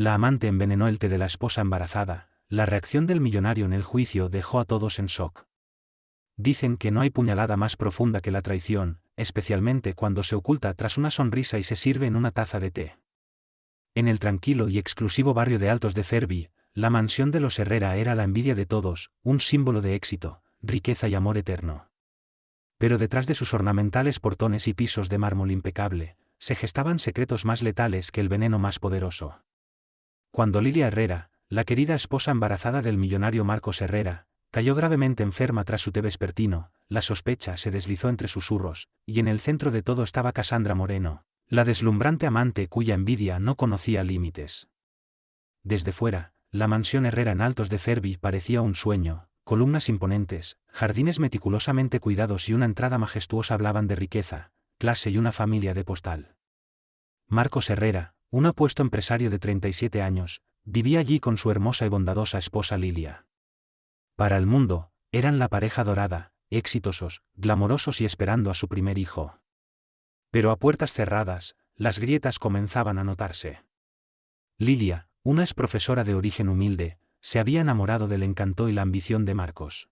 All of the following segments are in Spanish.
La amante envenenó el té de la esposa embarazada. La reacción del millonario en el juicio dejó a todos en shock. Dicen que no hay puñalada más profunda que la traición, especialmente cuando se oculta tras una sonrisa y se sirve en una taza de té. En el tranquilo y exclusivo barrio de Altos de Cervi, la mansión de los Herrera era la envidia de todos, un símbolo de éxito, riqueza y amor eterno. Pero detrás de sus ornamentales portones y pisos de mármol impecable, se gestaban secretos más letales que el veneno más poderoso. Cuando Lilia Herrera, la querida esposa embarazada del millonario Marcos Herrera, cayó gravemente enferma tras su té vespertino, la sospecha se deslizó entre susurros, y en el centro de todo estaba Cassandra Moreno, la deslumbrante amante cuya envidia no conocía límites. Desde fuera, la mansión Herrera en Altos de Cervi parecía un sueño. Columnas imponentes, jardines meticulosamente cuidados y una entrada majestuosa hablaban de riqueza, clase y una familia de postal. Marcos Herrera, un apuesto empresario de 37 años, vivía allí con su hermosa y bondadosa esposa Lilia. Para el mundo, eran la pareja dorada, exitosos, glamorosos y esperando a su primer hijo. Pero a puertas cerradas, las grietas comenzaban a notarse. Lilia, una ex profesora de origen humilde, se había enamorado del encanto y la ambición de Marcos.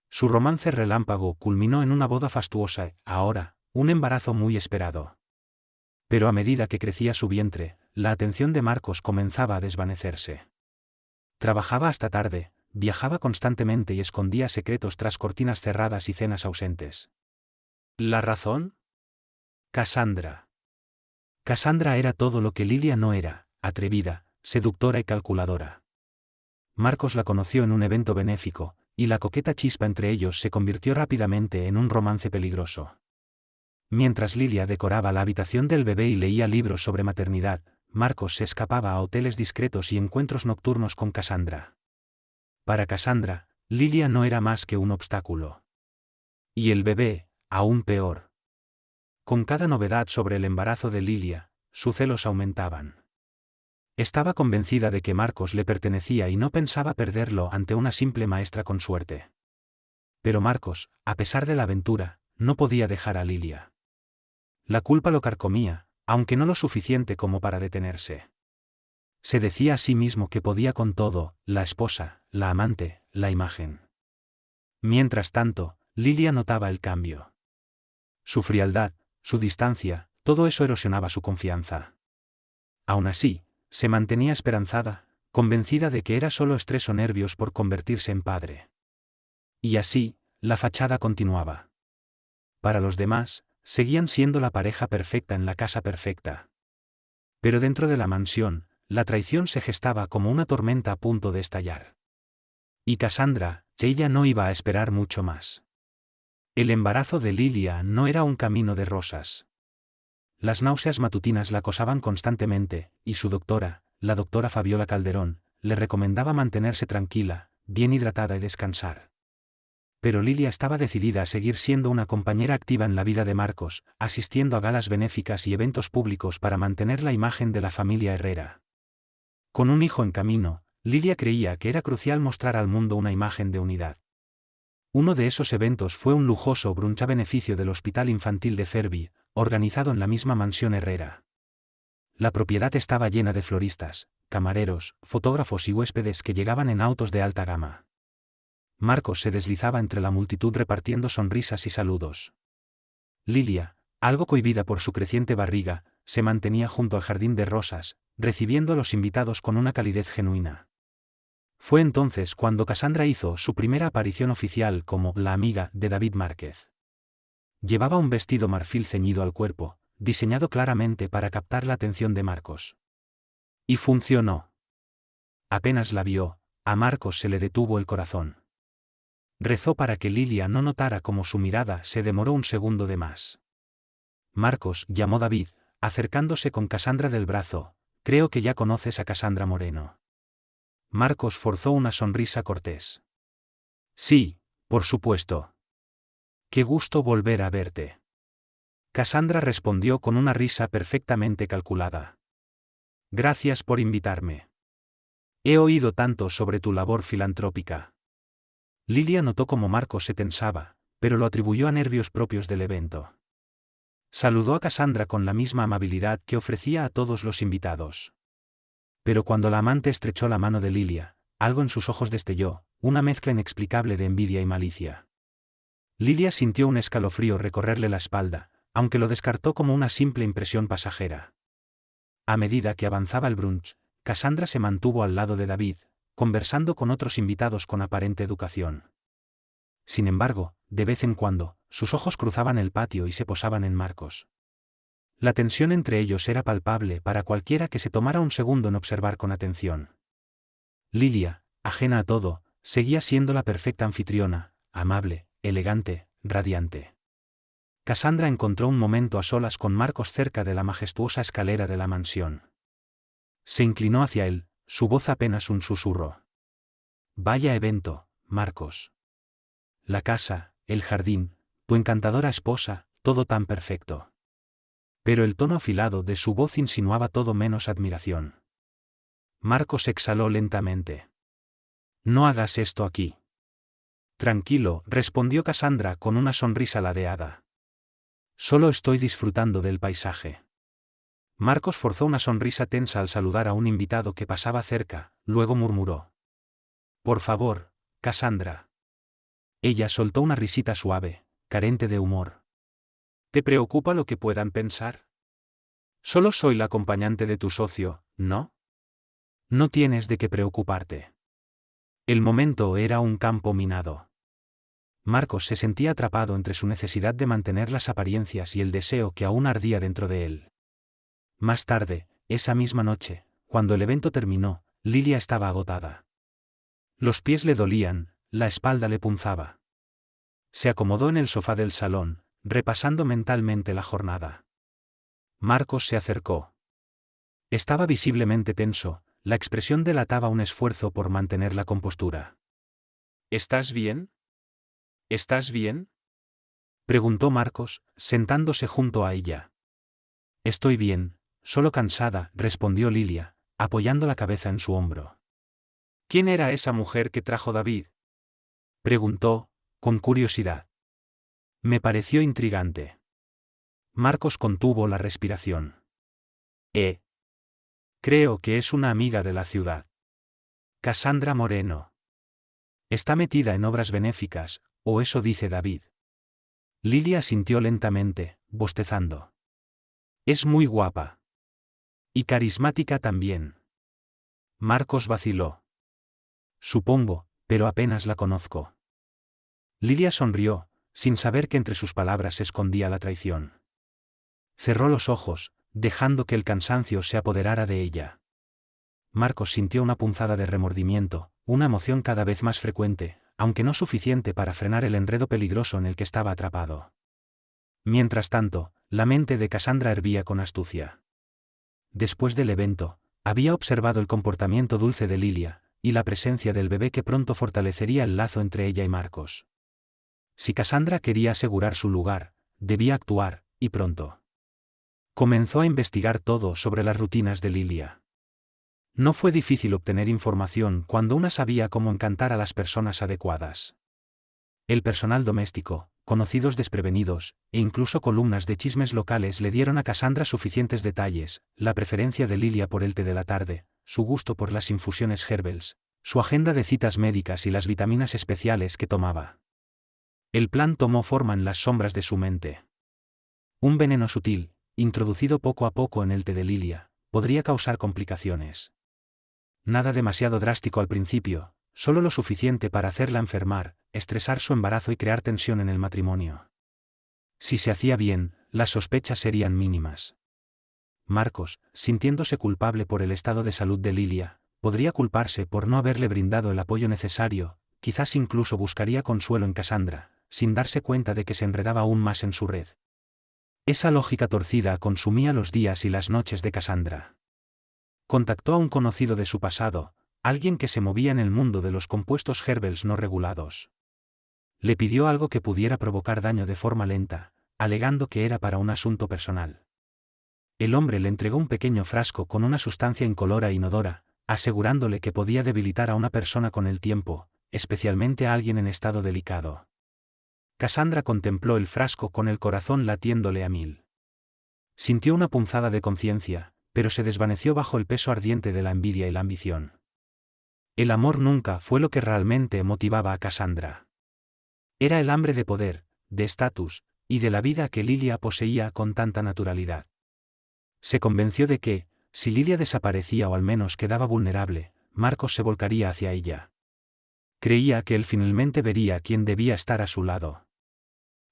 Su romance relámpago culminó en una boda fastuosa, ahora, un embarazo muy esperado. Pero a medida que crecía su vientre, la atención de Marcos comenzaba a desvanecerse. Trabajaba hasta tarde, viajaba constantemente y escondía secretos tras cortinas cerradas y cenas ausentes. ¿La razón? Cassandra. Cassandra era todo lo que Lilia no era, atrevida, seductora y calculadora. Marcos la conoció en un evento benéfico, y la coqueta chispa entre ellos se convirtió rápidamente en un romance peligroso. Mientras Lilia decoraba la habitación del bebé y leía libros sobre maternidad, Marcos se escapaba a hoteles discretos y encuentros nocturnos con Cassandra. Para Cassandra, Lilia no era más que un obstáculo. Y el bebé, aún peor. Con cada novedad sobre el embarazo de Lilia, sus celos aumentaban. Estaba convencida de que Marcos le pertenecía y no pensaba perderlo ante una simple maestra con suerte. Pero Marcos, a pesar de la aventura, no podía dejar a Lilia. La culpa lo carcomía, aunque no lo suficiente como para detenerse. Se decía a sí mismo que podía con todo, la esposa, la amante, la imagen. Mientras tanto, Lilia notaba el cambio. Su frialdad, su distancia, todo eso erosionaba su confianza. Aún así, se mantenía esperanzada, convencida de que era solo estrés o nervios por convertirse en padre. Y así, la fachada continuaba. Para los demás, seguían siendo la pareja perfecta en la casa perfecta. Pero dentro de la mansión, la traición se gestaba como una tormenta a punto de estallar. Y Cassandra, ella no iba a esperar mucho más. El embarazo de Lilia no era un camino de rosas. Las náuseas matutinas la acosaban constantemente, y su doctora, la doctora Fabiola Calderón, le recomendaba mantenerse tranquila, bien hidratada y descansar. Pero Lilia estaba decidida a seguir siendo una compañera activa en la vida de Marcos, asistiendo a galas benéficas y eventos públicos para mantener la imagen de la familia Herrera. Con un hijo en camino, Lilia creía que era crucial mostrar al mundo una imagen de unidad. Uno de esos eventos fue un lujoso brunch a beneficio del Hospital Infantil de Cervi, organizado en la misma mansión Herrera. La propiedad estaba llena de floristas, camareros, fotógrafos y huéspedes que llegaban en autos de alta gama. Marcos se deslizaba entre la multitud repartiendo sonrisas y saludos. Lilia, algo cohibida por su creciente barriga, se mantenía junto al jardín de rosas, recibiendo a los invitados con una calidez genuina. Fue entonces cuando Cassandra hizo su primera aparición oficial como la amiga de David Márquez. Llevaba un vestido marfil ceñido al cuerpo, diseñado claramente para captar la atención de Marcos. Y funcionó. Apenas la vio, a Marcos se le detuvo el corazón. Rezó para que Lilia no notara cómo su mirada se demoró un segundo de más. Marcos llamó David, acercándose con Cassandra del brazo. Creo que ya conoces a Cassandra Moreno. Marcos forzó una sonrisa cortés. Sí, por supuesto. Qué gusto volver a verte. Cassandra respondió con una risa perfectamente calculada. Gracias por invitarme. He oído tanto sobre tu labor filantrópica. Lilia notó cómo Marcos se tensaba, pero lo atribuyó a nervios propios del evento. Saludó a Cassandra con la misma amabilidad que ofrecía a todos los invitados. Pero cuando la amante estrechó la mano de Lilia, algo en sus ojos destelló, una mezcla inexplicable de envidia y malicia. Lilia sintió un escalofrío recorrerle la espalda, aunque lo descartó como una simple impresión pasajera. A medida que avanzaba el brunch, Cassandra se mantuvo al lado de David, conversando con otros invitados con aparente educación. Sin embargo, de vez en cuando, sus ojos cruzaban el patio y se posaban en Marcos. La tensión entre ellos era palpable para cualquiera que se tomara un segundo en observar con atención. Lilia, ajena a todo, seguía siendo la perfecta anfitriona, amable, elegante, radiante. Cassandra encontró un momento a solas con Marcos cerca de la majestuosa escalera de la mansión. Se inclinó hacia él, su voz apenas un susurro. Vaya evento, Marcos. La casa, el jardín, tu encantadora esposa, todo tan perfecto. Pero el tono afilado de su voz insinuaba todo menos admiración. Marcos exhaló lentamente. No hagas esto aquí. Tranquilo, respondió Cassandra con una sonrisa ladeada. Solo estoy disfrutando del paisaje. Marcos forzó una sonrisa tensa al saludar a un invitado que pasaba cerca, luego murmuró. Por favor, Cassandra. Ella soltó una risita suave, carente de humor. ¿Te preocupa lo que puedan pensar? Solo soy la acompañante de tu socio, ¿no? No tienes de qué preocuparte. El momento era un campo minado. Marcos se sentía atrapado entre su necesidad de mantener las apariencias y el deseo que aún ardía dentro de él. Más tarde, esa misma noche, cuando el evento terminó, Lilia estaba agotada. Los pies le dolían, la espalda le punzaba. Se acomodó en el sofá del salón, repasando mentalmente la jornada. Marcos se acercó. Estaba visiblemente tenso, la expresión delataba un esfuerzo por mantener la compostura. ¿Estás bien? ¿Estás bien? Preguntó Marcos, sentándose junto a ella. Estoy bien, solo cansada, respondió Lilia, apoyando la cabeza en su hombro. ¿Quién era esa mujer que trajo David? Preguntó, con curiosidad. Me pareció intrigante. Marcos contuvo la respiración. Creo que es una amiga de la ciudad. Cassandra Moreno. Está metida en obras benéficas, o eso dice David. Lilia asintió lentamente, bostezando. Es muy guapa. Y carismática también. Marcos vaciló. Supongo, pero apenas la conozco. Lilia sonrió, sin saber que entre sus palabras se escondía la traición. Cerró los ojos, dejando que el cansancio se apoderara de ella. Marcos sintió una punzada de remordimiento, una emoción cada vez más frecuente, aunque no suficiente para frenar el enredo peligroso en el que estaba atrapado. Mientras tanto, la mente de Cassandra hervía con astucia. Después del evento, había observado el comportamiento dulce de Lilia, y la presencia del bebé que pronto fortalecería el lazo entre ella y Marcos. Si Cassandra quería asegurar su lugar, debía actuar, y pronto. Comenzó a investigar todo sobre las rutinas de Lilia. No fue difícil obtener información cuando una sabía cómo encantar a las personas adecuadas. El personal doméstico, conocidos desprevenidos, e incluso columnas de chismes locales le dieron a Cassandra suficientes detalles, la preferencia de Lilia por el té de la tarde, su gusto por las infusiones herbals, su agenda de citas médicas y las vitaminas especiales que tomaba. El plan tomó forma en las sombras de su mente. Un veneno sutil, introducido poco a poco en el té de Lilia, podría causar complicaciones. Nada demasiado drástico al principio, solo lo suficiente para hacerla enfermar, estresar su embarazo y crear tensión en el matrimonio. Si se hacía bien, las sospechas serían mínimas. Marcos, sintiéndose culpable por el estado de salud de Lilia, podría culparse por no haberle brindado el apoyo necesario, quizás incluso buscaría consuelo en Cassandra, sin darse cuenta de que se enredaba aún más en su red. Esa lógica torcida consumía los días y las noches de Cassandra. Contactó a un conocido de su pasado, alguien que se movía en el mundo de los compuestos herbals no regulados. Le pidió algo que pudiera provocar daño de forma lenta, alegando que era para un asunto personal. El hombre le entregó un pequeño frasco con una sustancia incolora e inodora, asegurándole que podía debilitar a una persona con el tiempo, especialmente a alguien en estado delicado. Cassandra contempló el frasco con el corazón latiéndole a mil. Sintió una punzada de conciencia, pero se desvaneció bajo el peso ardiente de la envidia y la ambición. El amor nunca fue lo que realmente motivaba a Cassandra. Era el hambre de poder, de estatus, y de la vida que Lilia poseía con tanta naturalidad. Se convenció de que, si Lilia desaparecía o al menos quedaba vulnerable, Marcos se volcaría hacia ella. Creía que él finalmente vería quién debía estar a su lado.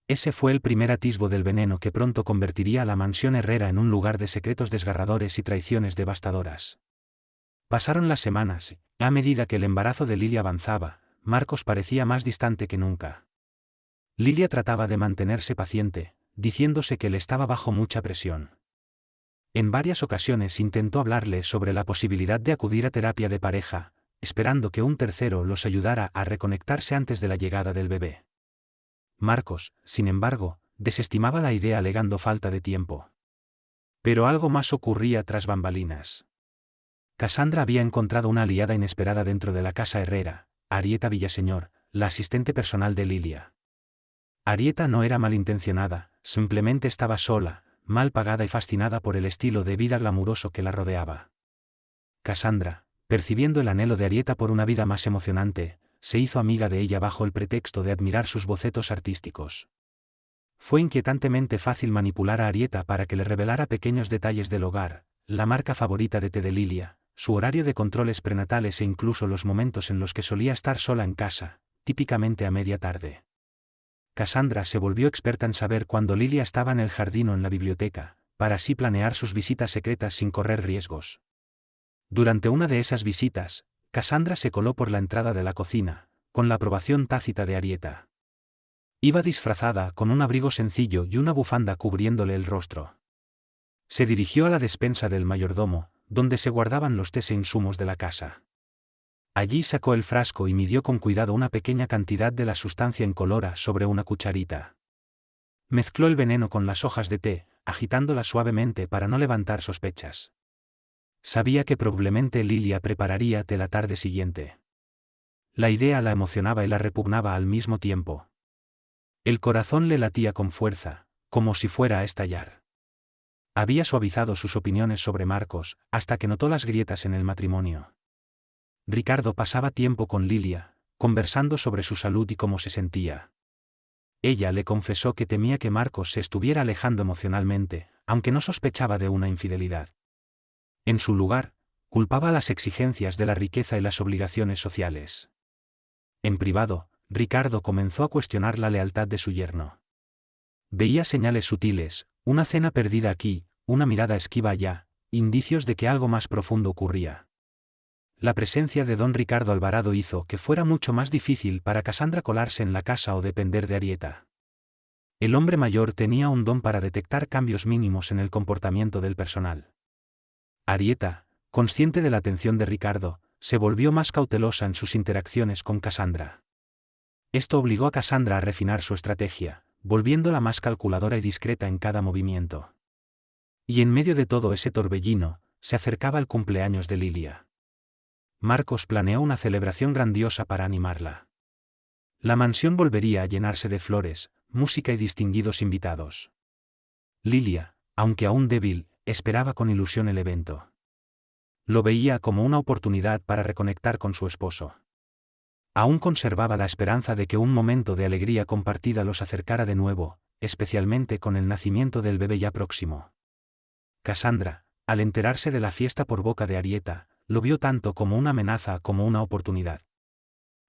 Ese fue el primer atisbo del veneno que pronto convertiría a la mansión Herrera en un lugar de secretos desgarradores y traiciones devastadoras. Pasaron las semanas, y, a medida que el embarazo de Lilia avanzaba, Marcos parecía más distante que nunca. Lilia trataba de mantenerse paciente, diciéndose que él estaba bajo mucha presión. En varias ocasiones intentó hablarle sobre la posibilidad de acudir a terapia de pareja, esperando que un tercero los ayudara a reconectarse antes de la llegada del bebé. Marcos, sin embargo, desestimaba la idea alegando falta de tiempo. Pero algo más ocurría tras bambalinas. Cassandra había encontrado una aliada inesperada dentro de la casa Herrera, Arieta Villaseñor, la asistente personal de Lilia. Arieta no era malintencionada, simplemente estaba sola, mal pagada y fascinada por el estilo de vida glamuroso que la rodeaba. Cassandra, percibiendo el anhelo de Arieta por una vida más emocionante, se hizo amiga de ella bajo el pretexto de admirar sus bocetos artísticos. Fue inquietantemente fácil manipular a Arieta para que le revelara pequeños detalles del hogar, la marca favorita de té de Lilia, su horario de controles prenatales e incluso los momentos en los que solía estar sola en casa, típicamente a media tarde. Cassandra se volvió experta en saber cuándo Lilia estaba en el jardín o en la biblioteca, para así planear sus visitas secretas sin correr riesgos. Durante una de esas visitas, Cassandra se coló por la entrada de la cocina, con la aprobación tácita de Arieta. Iba disfrazada con un abrigo sencillo y una bufanda cubriéndole el rostro. Se dirigió a la despensa del mayordomo, donde se guardaban los tés e insumos de la casa. Allí sacó el frasco y midió con cuidado una pequeña cantidad de la sustancia incolora sobre una cucharita. Mezcló el veneno con las hojas de té, agitándola suavemente para no levantar sospechas. Sabía que probablemente Lilia prepararía té la tarde siguiente. La idea la emocionaba y la repugnaba al mismo tiempo. El corazón le latía con fuerza, como si fuera a estallar. Había suavizado sus opiniones sobre Marcos, hasta que notó las grietas en el matrimonio. Ricardo pasaba tiempo con Lilia, conversando sobre su salud y cómo se sentía. Ella le confesó que temía que Marcos se estuviera alejando emocionalmente, aunque no sospechaba de una infidelidad. En su lugar, culpaba las exigencias de la riqueza y las obligaciones sociales. En privado, Ricardo comenzó a cuestionar la lealtad de su yerno. Veía señales sutiles, una cena perdida aquí, una mirada esquiva allá, indicios de que algo más profundo ocurría. La presencia de don Ricardo Alvarado hizo que fuera mucho más difícil para Cassandra colarse en la casa o depender de Arieta. El hombre mayor tenía un don para detectar cambios mínimos en el comportamiento del personal. Arieta, consciente de la atención de Ricardo, se volvió más cautelosa en sus interacciones con Cassandra. Esto obligó a Cassandra a refinar su estrategia, volviéndola más calculadora y discreta en cada movimiento. Y en medio de todo ese torbellino, se acercaba el cumpleaños de Lilia. Marcos planeó una celebración grandiosa para animarla. La mansión volvería a llenarse de flores, música y distinguidos invitados. Lilia, aunque aún débil, esperaba con ilusión el evento. Lo veía como una oportunidad para reconectar con su esposo. Aún conservaba la esperanza de que un momento de alegría compartida los acercara de nuevo, especialmente con el nacimiento del bebé ya próximo. Cassandra, al enterarse de la fiesta por boca de Arieta, lo vio tanto como una amenaza como una oportunidad.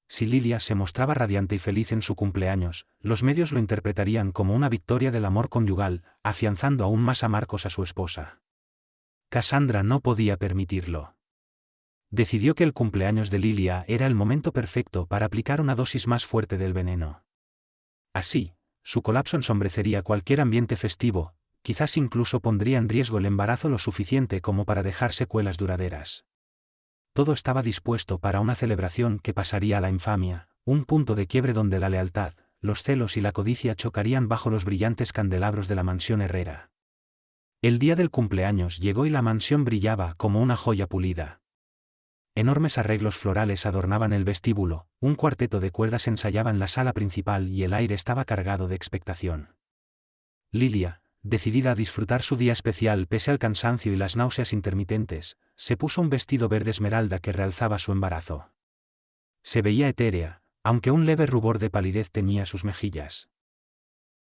Si Lilia se mostraba radiante y feliz en su cumpleaños, los medios lo interpretarían como una victoria del amor conyugal, afianzando aún más a Marcos a su esposa. Cassandra no podía permitirlo. Decidió que el cumpleaños de Lilia era el momento perfecto para aplicar una dosis más fuerte del veneno. Así, su colapso ensombrecería cualquier ambiente festivo, quizás incluso pondría en riesgo el embarazo lo suficiente como para dejar secuelas duraderas. Todo estaba dispuesto para una celebración que pasaría a la infamia, un punto de quiebre donde la lealtad, los celos y la codicia chocarían bajo los brillantes candelabros de la mansión Herrera. El día del cumpleaños llegó y la mansión brillaba como una joya pulida. Enormes arreglos florales adornaban el vestíbulo, un cuarteto de cuerdas ensayaba en la sala principal y el aire estaba cargado de expectación. Lilia, decidida a disfrutar su día especial pese al cansancio y las náuseas intermitentes, se puso un vestido verde esmeralda que realzaba su embarazo. Se veía etérea, aunque un leve rubor de palidez teñía sus mejillas.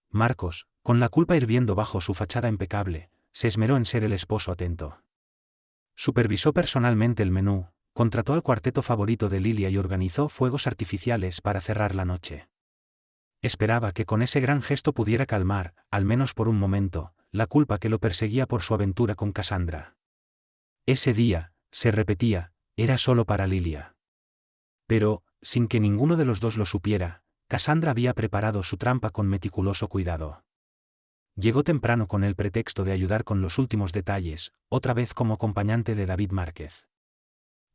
Marcos, con la culpa hirviendo bajo su fachada impecable, se esmeró en ser el esposo atento. Supervisó personalmente el menú, contrató al cuarteto favorito de Lilia y organizó fuegos artificiales para cerrar la noche. Esperaba que con ese gran gesto pudiera calmar, al menos por un momento, la culpa que lo perseguía por su aventura con Cassandra. Ese día, se repetía, era solo para Lilia. Pero, sin que ninguno de los dos lo supiera, Cassandra había preparado su trampa con meticuloso cuidado. Llegó temprano con el pretexto de ayudar con los últimos detalles, otra vez como acompañante de David Márquez.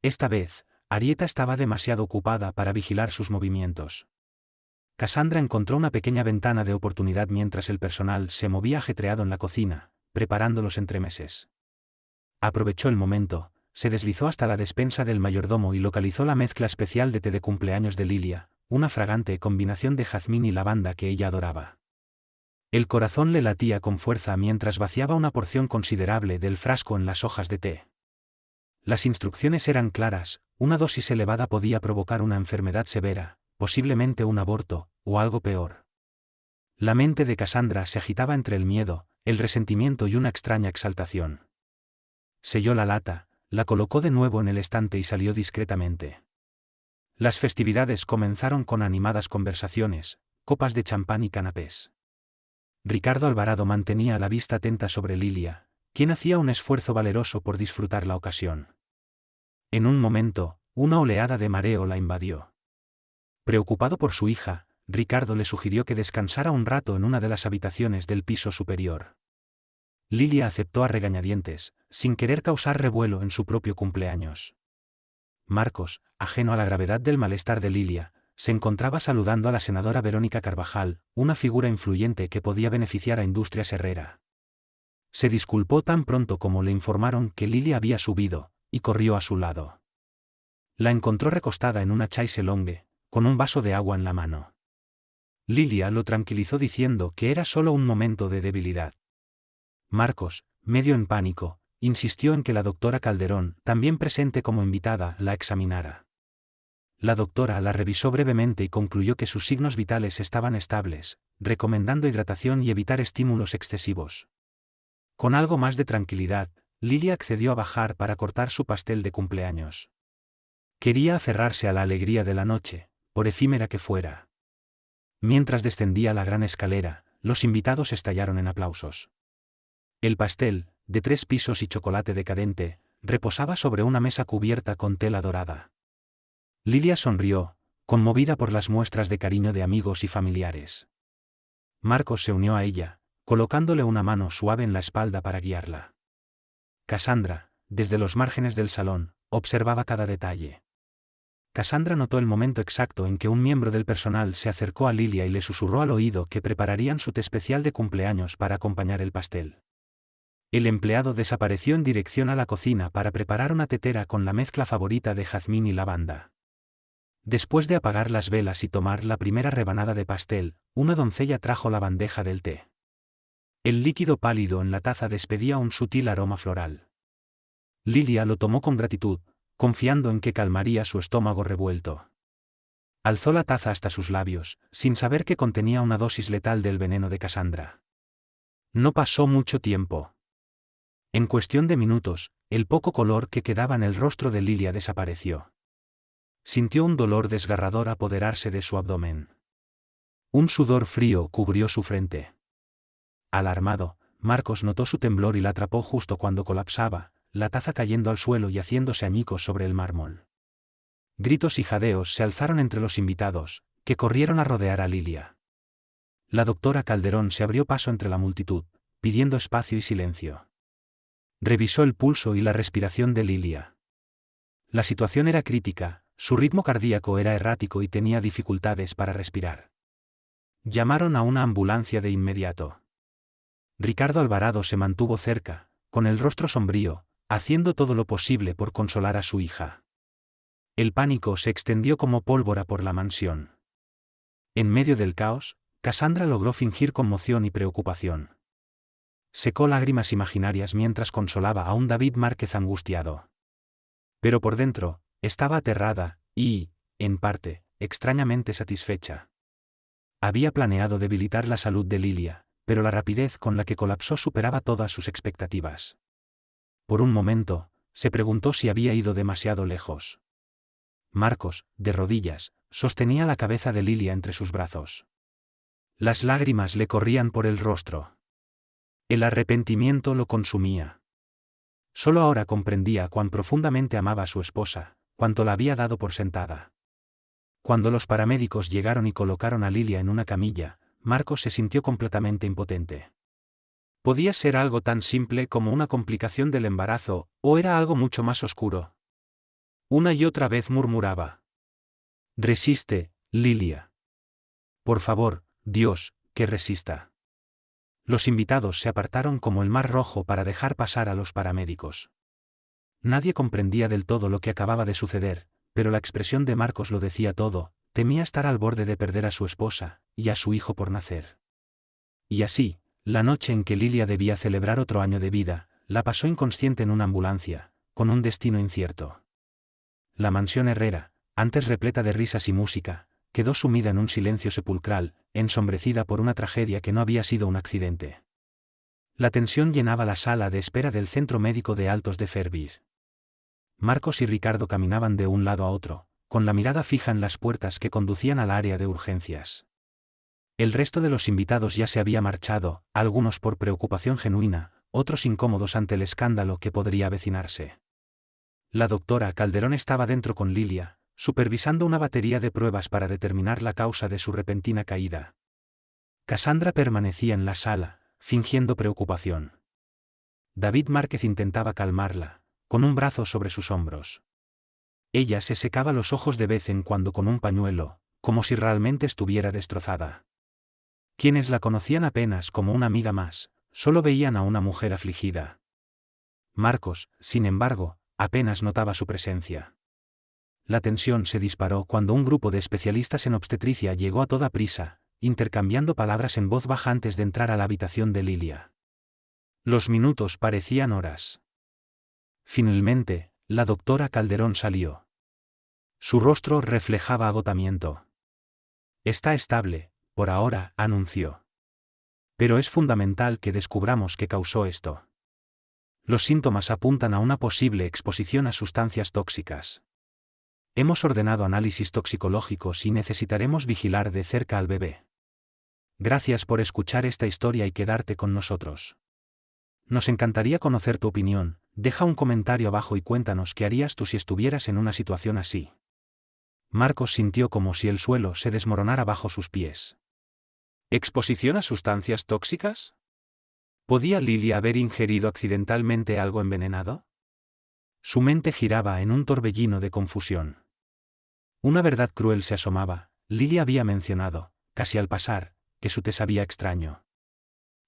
Esta vez, Arieta estaba demasiado ocupada para vigilar sus movimientos. Cassandra encontró una pequeña ventana de oportunidad mientras el personal se movía ajetreado en la cocina, preparando los entremeses. Aprovechó el momento, se deslizó hasta la despensa del mayordomo y localizó la mezcla especial de té de cumpleaños de Lilia, una fragante combinación de jazmín y lavanda que ella adoraba. El corazón le latía con fuerza mientras vaciaba una porción considerable del frasco en las hojas de té. Las instrucciones eran claras, una dosis elevada podía provocar una enfermedad severa, posiblemente un aborto, o algo peor. La mente de Cassandra se agitaba entre el miedo, el resentimiento y una extraña exaltación. Selló la lata, la colocó de nuevo en el estante y salió discretamente. Las festividades comenzaron con animadas conversaciones, copas de champán y canapés. Ricardo Alvarado mantenía la vista atenta sobre Lilia, quien hacía un esfuerzo valeroso por disfrutar la ocasión. En un momento, una oleada de mareo la invadió. Preocupado por su hija, Ricardo le sugirió que descansara un rato en una de las habitaciones del piso superior. Lilia aceptó a regañadientes, sin querer causar revuelo en su propio cumpleaños. Marcos, ajeno a la gravedad del malestar de Lilia, se encontraba saludando a la senadora Verónica Carvajal, una figura influyente que podía beneficiar a Industrias Herrera. Se disculpó tan pronto como le informaron que Lilia había subido, y corrió a su lado. La encontró recostada en una chaise longue, con un vaso de agua en la mano. Lilia lo tranquilizó diciendo que era solo un momento de debilidad. Marcos, medio en pánico, insistió en que la doctora Calderón, también presente como invitada, la examinara. La doctora la revisó brevemente y concluyó que sus signos vitales estaban estables, recomendando hidratación y evitar estímulos excesivos. Con algo más de tranquilidad, Lilia accedió a bajar para cortar su pastel de cumpleaños. Quería aferrarse a la alegría de la noche, por efímera que fuera. Mientras descendía la gran escalera, los invitados estallaron en aplausos. El pastel, de 3 pisos y chocolate decadente, reposaba sobre una mesa cubierta con tela dorada. Lilia sonrió, conmovida por las muestras de cariño de amigos y familiares. Marcos se unió a ella, colocándole una mano suave en la espalda para guiarla. Cassandra, desde los márgenes del salón, observaba cada detalle. Cassandra notó el momento exacto en que un miembro del personal se acercó a Lilia y le susurró al oído que prepararían su té especial de cumpleaños para acompañar el pastel. El empleado desapareció en dirección a la cocina para preparar una tetera con la mezcla favorita de jazmín y lavanda. Después de apagar las velas y tomar la primera rebanada de pastel, una doncella trajo la bandeja del té. El líquido pálido en la taza despedía un sutil aroma floral. Lilia lo tomó con gratitud, confiando en que calmaría su estómago revuelto. Alzó la taza hasta sus labios, sin saber que contenía una dosis letal del veneno de Cassandra. No pasó mucho tiempo. En cuestión de minutos, el poco color que quedaba en el rostro de Lilia desapareció. Sintió un dolor desgarrador apoderarse de su abdomen. Un sudor frío cubrió su frente. Alarmado, Marcos notó su temblor y la atrapó justo cuando colapsaba, la taza cayendo al suelo y haciéndose añicos sobre el mármol. Gritos y jadeos se alzaron entre los invitados, que corrieron a rodear a Lilia. La doctora Calderón se abrió paso entre la multitud, pidiendo espacio y silencio. Revisó el pulso y la respiración de Lilia. La situación era crítica, su ritmo cardíaco era errático y tenía dificultades para respirar. Llamaron a una ambulancia de inmediato. Ricardo Alvarado se mantuvo cerca, con el rostro sombrío, haciendo todo lo posible por consolar a su hija. El pánico se extendió como pólvora por la mansión. En medio del caos, Cassandra logró fingir conmoción y preocupación. Secó lágrimas imaginarias mientras consolaba a un David Márquez angustiado. Pero por dentro, estaba aterrada, y, en parte, extrañamente satisfecha. Había planeado debilitar la salud de Lilia, pero la rapidez con la que colapsó superaba todas sus expectativas. Por un momento, se preguntó si había ido demasiado lejos. Marcos, de rodillas, sostenía la cabeza de Lilia entre sus brazos. Las lágrimas le corrían por el rostro. El arrepentimiento lo consumía. Solo ahora comprendía cuán profundamente amaba a su esposa, cuánto la había dado por sentada. Cuando los paramédicos llegaron y colocaron a Lilia en una camilla, Marcos se sintió completamente impotente. ¿Podía ser algo tan simple como una complicación del embarazo, o era algo mucho más oscuro? Una y otra vez murmuraba: «Resiste, Lilia. Por favor, Dios, que resista». Los invitados se apartaron como el mar rojo para dejar pasar a los paramédicos. Nadie comprendía del todo lo que acababa de suceder, pero la expresión de Marcos lo decía todo: temía estar al borde de perder a su esposa, y a su hijo por nacer. Y así, la noche en que Lilia debía celebrar otro año de vida, la pasó inconsciente en una ambulancia, con un destino incierto. La mansión Herrera, antes repleta de risas y música, quedó sumida en un silencio sepulcral, ensombrecida por una tragedia que no había sido un accidente. La tensión llenaba la sala de espera del Centro Médico de Altos de Fervir. Marcos y Ricardo caminaban de un lado a otro, con la mirada fija en las puertas que conducían al área de urgencias. El resto de los invitados ya se había marchado, algunos por preocupación genuina, otros incómodos ante el escándalo que podría avecinarse. La doctora Calderón estaba dentro con Lilia, supervisando una batería de pruebas para determinar la causa de su repentina caída. Cassandra permanecía en la sala, fingiendo preocupación. David Márquez intentaba calmarla, con un brazo sobre sus hombros. Ella se secaba los ojos de vez en cuando con un pañuelo, como si realmente estuviera destrozada. Quienes la conocían apenas como una amiga más, solo veían a una mujer afligida. Marcos, sin embargo, apenas notaba su presencia. La tensión se disparó cuando un grupo de especialistas en obstetricia llegó a toda prisa, intercambiando palabras en voz baja antes de entrar a la habitación de Lilia. Los minutos parecían horas. Finalmente, la doctora Calderón salió. Su rostro reflejaba agotamiento. «Está estable, por ahora», anunció. «Pero es fundamental que descubramos qué causó esto. Los síntomas apuntan a una posible exposición a sustancias tóxicas. Hemos ordenado análisis toxicológicos y necesitaremos vigilar de cerca al bebé. Gracias por escuchar esta historia y quedarte con nosotros. Nos encantaría conocer tu opinión. Deja un comentario abajo y cuéntanos qué harías tú si estuvieras en una situación así». Marcos sintió como si el suelo se desmoronara bajo sus pies. ¿Exposición a sustancias tóxicas? ¿Podía Lilia haber ingerido accidentalmente algo envenenado? Su mente giraba en un torbellino de confusión. Una verdad cruel se asomaba: Lilia había mencionado, casi al pasar, que su té sabía extraño.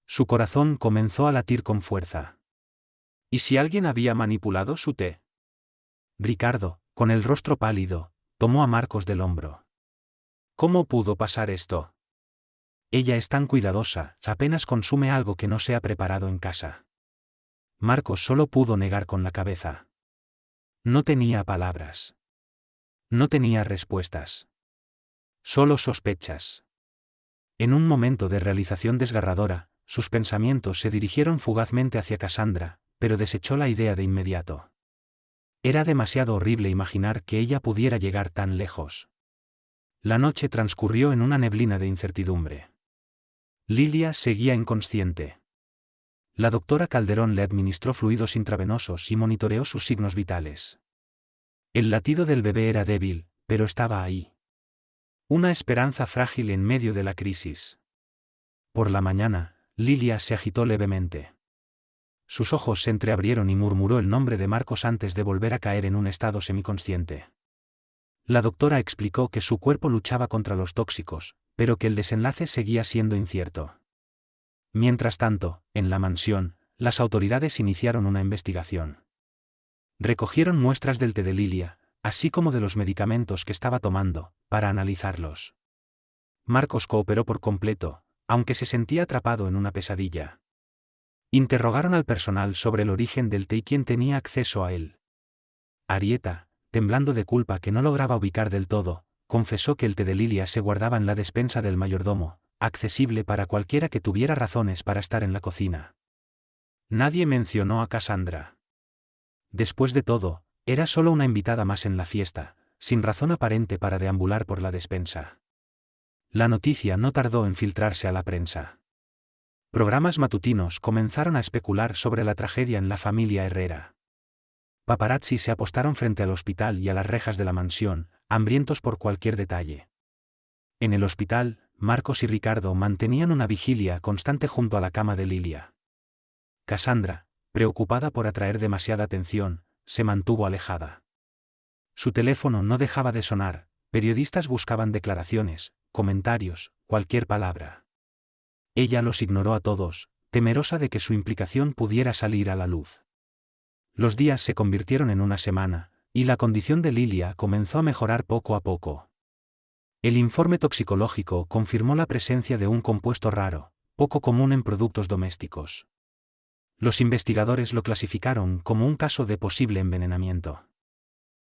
Su corazón comenzó a latir con fuerza. ¿Y si alguien había manipulado su té? Ricardo, con el rostro pálido, tomó a Marcos del hombro. ¿Cómo pudo pasar esto? Ella es tan cuidadosa, apenas consume algo que no se ha preparado en casa. Marcos solo pudo negar con la cabeza. No tenía palabras. No tenía respuestas. Solo sospechas. En un momento de realización desgarradora, sus pensamientos se dirigieron fugazmente hacia Cassandra, pero desechó la idea de inmediato. Era demasiado horrible imaginar que ella pudiera llegar tan lejos. La noche transcurrió en una neblina de incertidumbre. Lilia seguía inconsciente. La doctora Calderón le administró fluidos intravenosos y monitoreó sus signos vitales. El latido del bebé era débil, pero estaba ahí. Una esperanza frágil en medio de la crisis. Por la mañana, Lilia se agitó levemente. Sus ojos se entreabrieron y murmuró el nombre de Marcos antes de volver a caer en un estado semiconsciente. La doctora explicó que su cuerpo luchaba contra los tóxicos, pero que el desenlace seguía siendo incierto. Mientras tanto, en la mansión, las autoridades iniciaron una investigación. Recogieron muestras del té de Lilia, así como de los medicamentos que estaba tomando, para analizarlos. Marcos cooperó por completo, aunque se sentía atrapado en una pesadilla. Interrogaron al personal sobre el origen del té y quién tenía acceso a él. Arieta, temblando de culpa que no lograba ubicar del todo, confesó que el té de Lilia se guardaba en la despensa del mayordomo, accesible para cualquiera que tuviera razones para estar en la cocina. Nadie mencionó a Cassandra. Después de todo, era solo una invitada más en la fiesta, sin razón aparente para deambular por la despensa. La noticia no tardó en filtrarse a la prensa. Programas matutinos comenzaron a especular sobre la tragedia en la familia Herrera. Paparazzi se apostaron frente al hospital y a las rejas de la mansión, hambrientos por cualquier detalle. En el hospital, Marcos y Ricardo mantenían una vigilia constante junto a la cama de Lilia. Cassandra, preocupada por atraer demasiada atención, se mantuvo alejada. Su teléfono no dejaba de sonar, periodistas buscaban declaraciones, comentarios, cualquier palabra. Ella los ignoró a todos, temerosa de que su implicación pudiera salir a la luz. Los días se convirtieron en una semana, y la condición de Lilia comenzó a mejorar poco a poco. El informe toxicológico confirmó la presencia de un compuesto raro, poco común en productos domésticos. Los investigadores lo clasificaron como un caso de posible envenenamiento.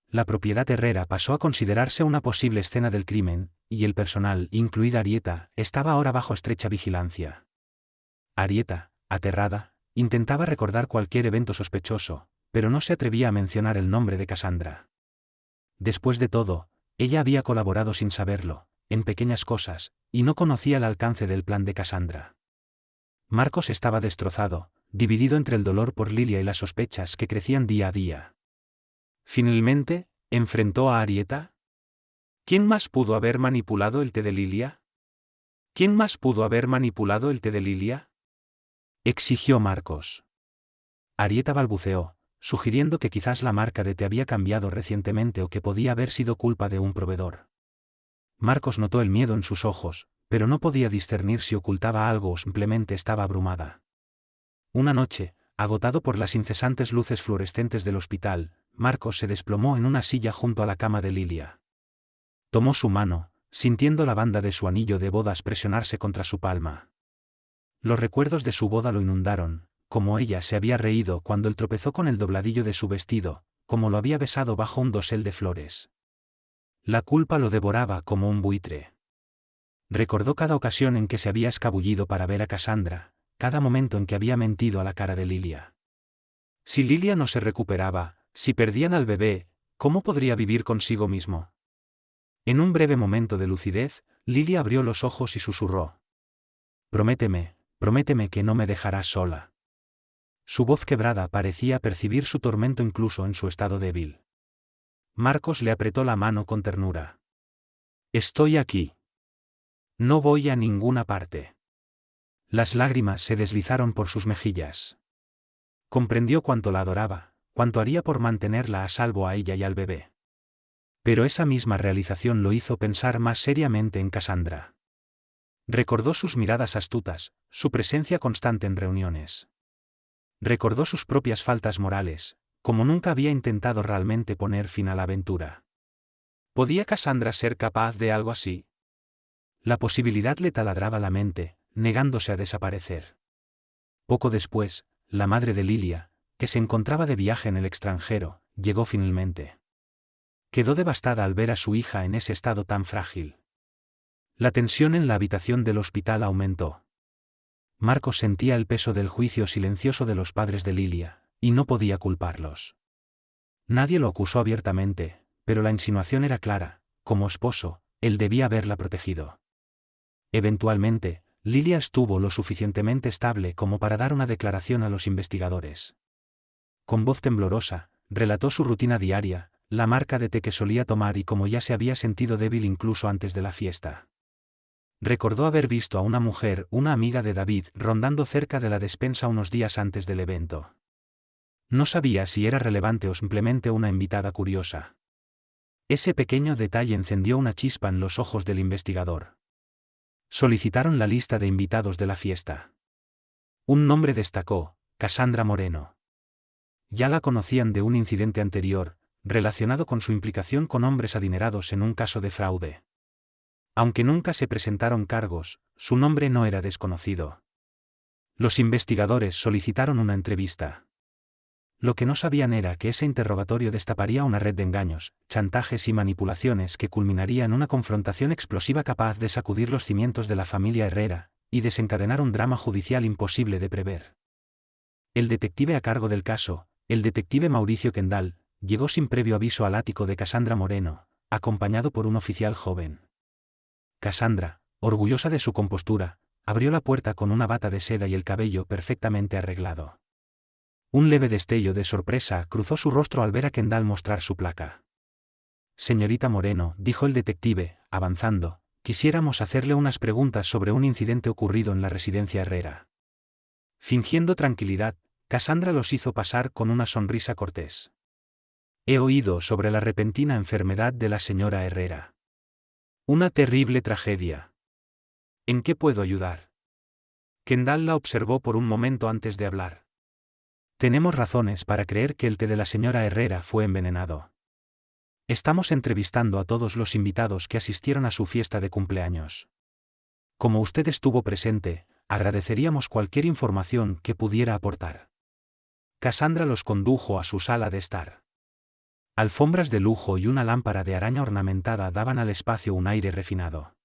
La propiedad Herrera pasó a considerarse una posible escena del crimen, y el personal, incluida Arieta, estaba ahora bajo estrecha vigilancia. Arieta, aterrada, intentaba recordar cualquier evento sospechoso, pero no se atrevía a mencionar el nombre de Cassandra. Después de todo, ella había colaborado sin saberlo, en pequeñas cosas, y no conocía el alcance del plan de Cassandra. Marcos estaba destrozado, dividido entre el dolor por Lilia y las sospechas que crecían día a día. Finalmente, ¿enfrentó a Arieta? ¿Quién más pudo haber manipulado el té de Lilia? ¿Quién más pudo haber manipulado el té de Lilia? Exigió Marcos. Arieta balbuceó, sugiriendo que quizás la marca de té había cambiado recientemente o que podía haber sido culpa de un proveedor. Marcos notó el miedo en sus ojos, pero no podía discernir si ocultaba algo o simplemente estaba abrumada. Una noche, agotado por las incesantes luces fluorescentes del hospital, Marcos se desplomó en una silla junto a la cama de Lilia. Tomó su mano, sintiendo la banda de su anillo de bodas presionarse contra su palma. Los recuerdos de su boda lo inundaron, como ella se había reído cuando él tropezó con el dobladillo de su vestido, como lo había besado bajo un dosel de flores. La culpa lo devoraba como un buitre. Recordó cada ocasión en que se había escabullido para ver a Cassandra, cada momento en que había mentido a la cara de Lilia. Si Lilia no se recuperaba, si perdían al bebé, ¿cómo podría vivir consigo mismo? En un breve momento de lucidez, Lilia abrió los ojos y susurró. Prométeme, prométeme que no me dejarás sola. Su voz quebrada parecía percibir su tormento incluso en su estado débil. Marcos le apretó la mano con ternura. Estoy aquí. No voy a ninguna parte. Las lágrimas se deslizaron por sus mejillas. Comprendió cuánto la adoraba, cuánto haría por mantenerla a salvo a ella y al bebé. Pero esa misma realización lo hizo pensar más seriamente en Cassandra. Recordó sus miradas astutas, su presencia constante en reuniones. Recordó sus propias faltas morales, como nunca había intentado realmente poner fin a la aventura. ¿Podía Cassandra ser capaz de algo así? La posibilidad le taladraba la mente, negándose a desaparecer. Poco después, la madre de Lilia, que se encontraba de viaje en el extranjero, llegó finalmente. Quedó devastada al ver a su hija en ese estado tan frágil. La tensión en la habitación del hospital aumentó. Marcos sentía el peso del juicio silencioso de los padres de Lilia, y no podía culparlos. Nadie lo acusó abiertamente, pero la insinuación era clara: como esposo, él debía haberla protegido. Eventualmente, Lilia estuvo lo suficientemente estable como para dar una declaración a los investigadores. Con voz temblorosa, relató su rutina diaria, la marca de té que solía tomar y cómo ya se había sentido débil incluso antes de la fiesta. Recordó haber visto a una mujer, una amiga de David, rondando cerca de la despensa unos días antes del evento. No sabía si era relevante o simplemente una invitada curiosa. Ese pequeño detalle encendió una chispa en los ojos del investigador. Solicitaron la lista de invitados de la fiesta. Un nombre destacó: Cassandra Moreno. Ya la conocían de un incidente anterior, relacionado con su implicación con hombres adinerados en un caso de fraude. Aunque nunca se presentaron cargos, su nombre no era desconocido. Los investigadores solicitaron una entrevista. Lo que no sabían era que ese interrogatorio destaparía una red de engaños, chantajes y manipulaciones que culminaría en una confrontación explosiva capaz de sacudir los cimientos de la familia Herrera, y desencadenar un drama judicial imposible de prever. El detective a cargo del caso, el detective Mauricio Kendall, llegó sin previo aviso al ático de Cassandra Moreno, acompañado por un oficial joven. Cassandra, orgullosa de su compostura, abrió la puerta con una bata de seda y el cabello perfectamente arreglado. Un leve destello de sorpresa cruzó su rostro al ver a Kendall mostrar su placa. Señorita Moreno, dijo el detective, avanzando, quisiéramos hacerle unas preguntas sobre un incidente ocurrido en la residencia Herrera. Fingiendo tranquilidad, Cassandra los hizo pasar con una sonrisa cortés. He oído sobre la repentina enfermedad de la señora Herrera. Una terrible tragedia. ¿En qué puedo ayudar? Kendall la observó por un momento antes de hablar. Tenemos razones para creer que el té de la señora Herrera fue envenenado. Estamos entrevistando a todos los invitados que asistieron a su fiesta de cumpleaños. Como usted estuvo presente, agradeceríamos cualquier información que pudiera aportar. Cassandra los condujo a su sala de estar. Alfombras de lujo y una lámpara de araña ornamentada daban al espacio un aire refinado.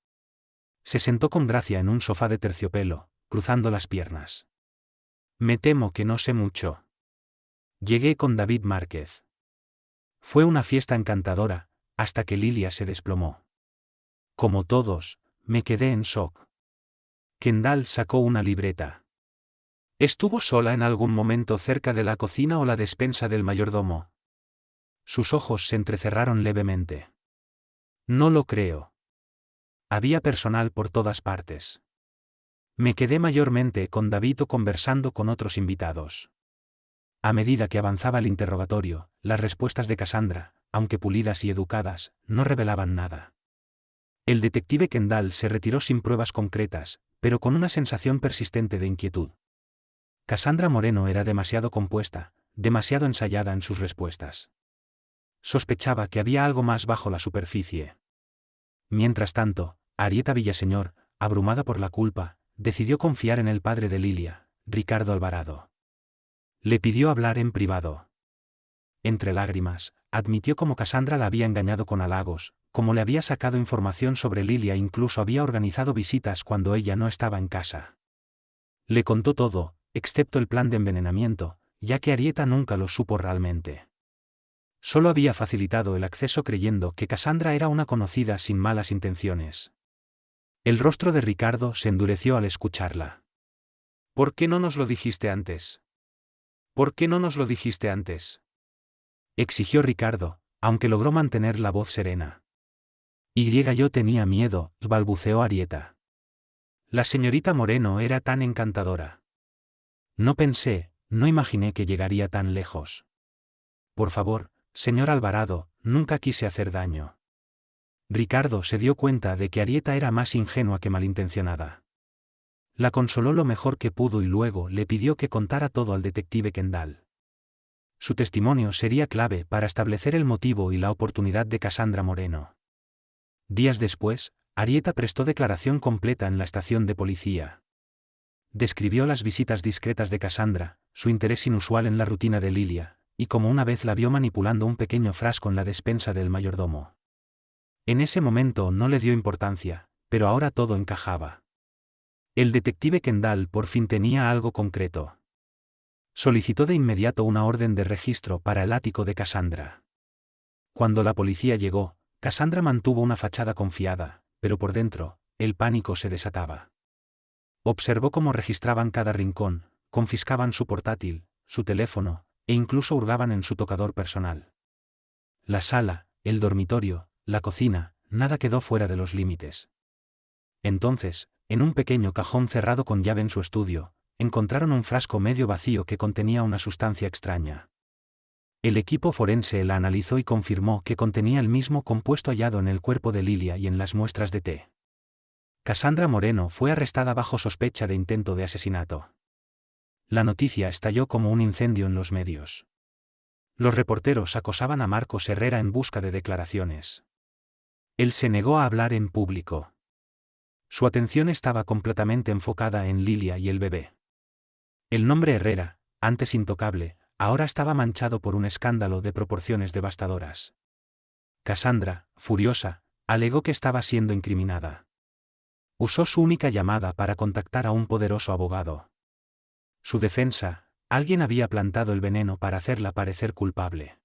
Se sentó con gracia en un sofá de terciopelo, cruzando las piernas. Me temo que no sé mucho. Llegué con David Márquez. Fue una fiesta encantadora, hasta que Lilia se desplomó. Como todos, me quedé en shock. Kendall sacó una libreta. ¿Estuvo sola en algún momento cerca de la cocina o la despensa del mayordomo? Sus ojos se entrecerraron levemente. No lo creo. Había personal por todas partes. Me quedé mayormente con David o conversando con otros invitados. A medida que avanzaba el interrogatorio, las respuestas de Cassandra, aunque pulidas y educadas, no revelaban nada. El detective Kendall se retiró sin pruebas concretas, pero con una sensación persistente de inquietud. Cassandra Moreno era demasiado compuesta, demasiado ensayada en sus respuestas. Sospechaba que había algo más bajo la superficie. Mientras tanto, Arieta Villaseñor, abrumada por la culpa, decidió confiar en el padre de Lilia, Ricardo Alvarado. Le pidió hablar en privado. Entre lágrimas, admitió cómo Cassandra la había engañado con halagos, cómo le había sacado información sobre Lilia e incluso había organizado visitas cuando ella no estaba en casa. Le contó todo, excepto el plan de envenenamiento, ya que Arieta nunca lo supo realmente. Solo había facilitado el acceso creyendo que Cassandra era una conocida sin malas intenciones. El rostro de Ricardo se endureció al escucharla. ¿Por qué no nos lo dijiste antes? ¿Por qué no nos lo dijiste antes? Exigió Ricardo, aunque logró mantener la voz serena. Yo tenía miedo, balbuceó Arieta. La señorita Moreno era tan encantadora. No pensé, no imaginé que llegaría tan lejos. Por favor, señor Alvarado, nunca quise hacer daño. Ricardo se dio cuenta de que Arieta era más ingenua que malintencionada. La consoló lo mejor que pudo y luego le pidió que contara todo al detective Kendall. Su testimonio sería clave para establecer el motivo y la oportunidad de Cassandra Moreno. Días después, Arieta prestó declaración completa en la estación de policía. Describió las visitas discretas de Cassandra, su interés inusual en la rutina de Lilia, y cómo una vez la vio manipulando un pequeño frasco en la despensa del mayordomo. En ese momento no le dio importancia, pero ahora todo encajaba. El detective Kendall por fin tenía algo concreto. Solicitó de inmediato una orden de registro para el ático de Cassandra. Cuando la policía llegó, Cassandra mantuvo una fachada confiada, pero por dentro, el pánico se desataba. Observó cómo registraban cada rincón, confiscaban su portátil, su teléfono, e incluso hurgaban en su tocador personal. La sala, el dormitorio, la cocina, nada quedó fuera de los límites. Entonces, en un pequeño cajón cerrado con llave en su estudio, encontraron un frasco medio vacío que contenía una sustancia extraña. El equipo forense la analizó y confirmó que contenía el mismo compuesto hallado en el cuerpo de Lilia y en las muestras de té. Cassandra Moreno fue arrestada bajo sospecha de intento de asesinato. La noticia estalló como un incendio en los medios. Los reporteros acosaban a Marcos Herrera en busca de declaraciones. Él se negó a hablar en público. Su atención estaba completamente enfocada en Lilia y el bebé. El nombre Herrera, antes intocable, ahora estaba manchado por un escándalo de proporciones devastadoras. Cassandra, furiosa, alegó que estaba siendo incriminada. Usó su única llamada para contactar a un poderoso abogado. Su defensa: alguien había plantado el veneno para hacerla parecer culpable.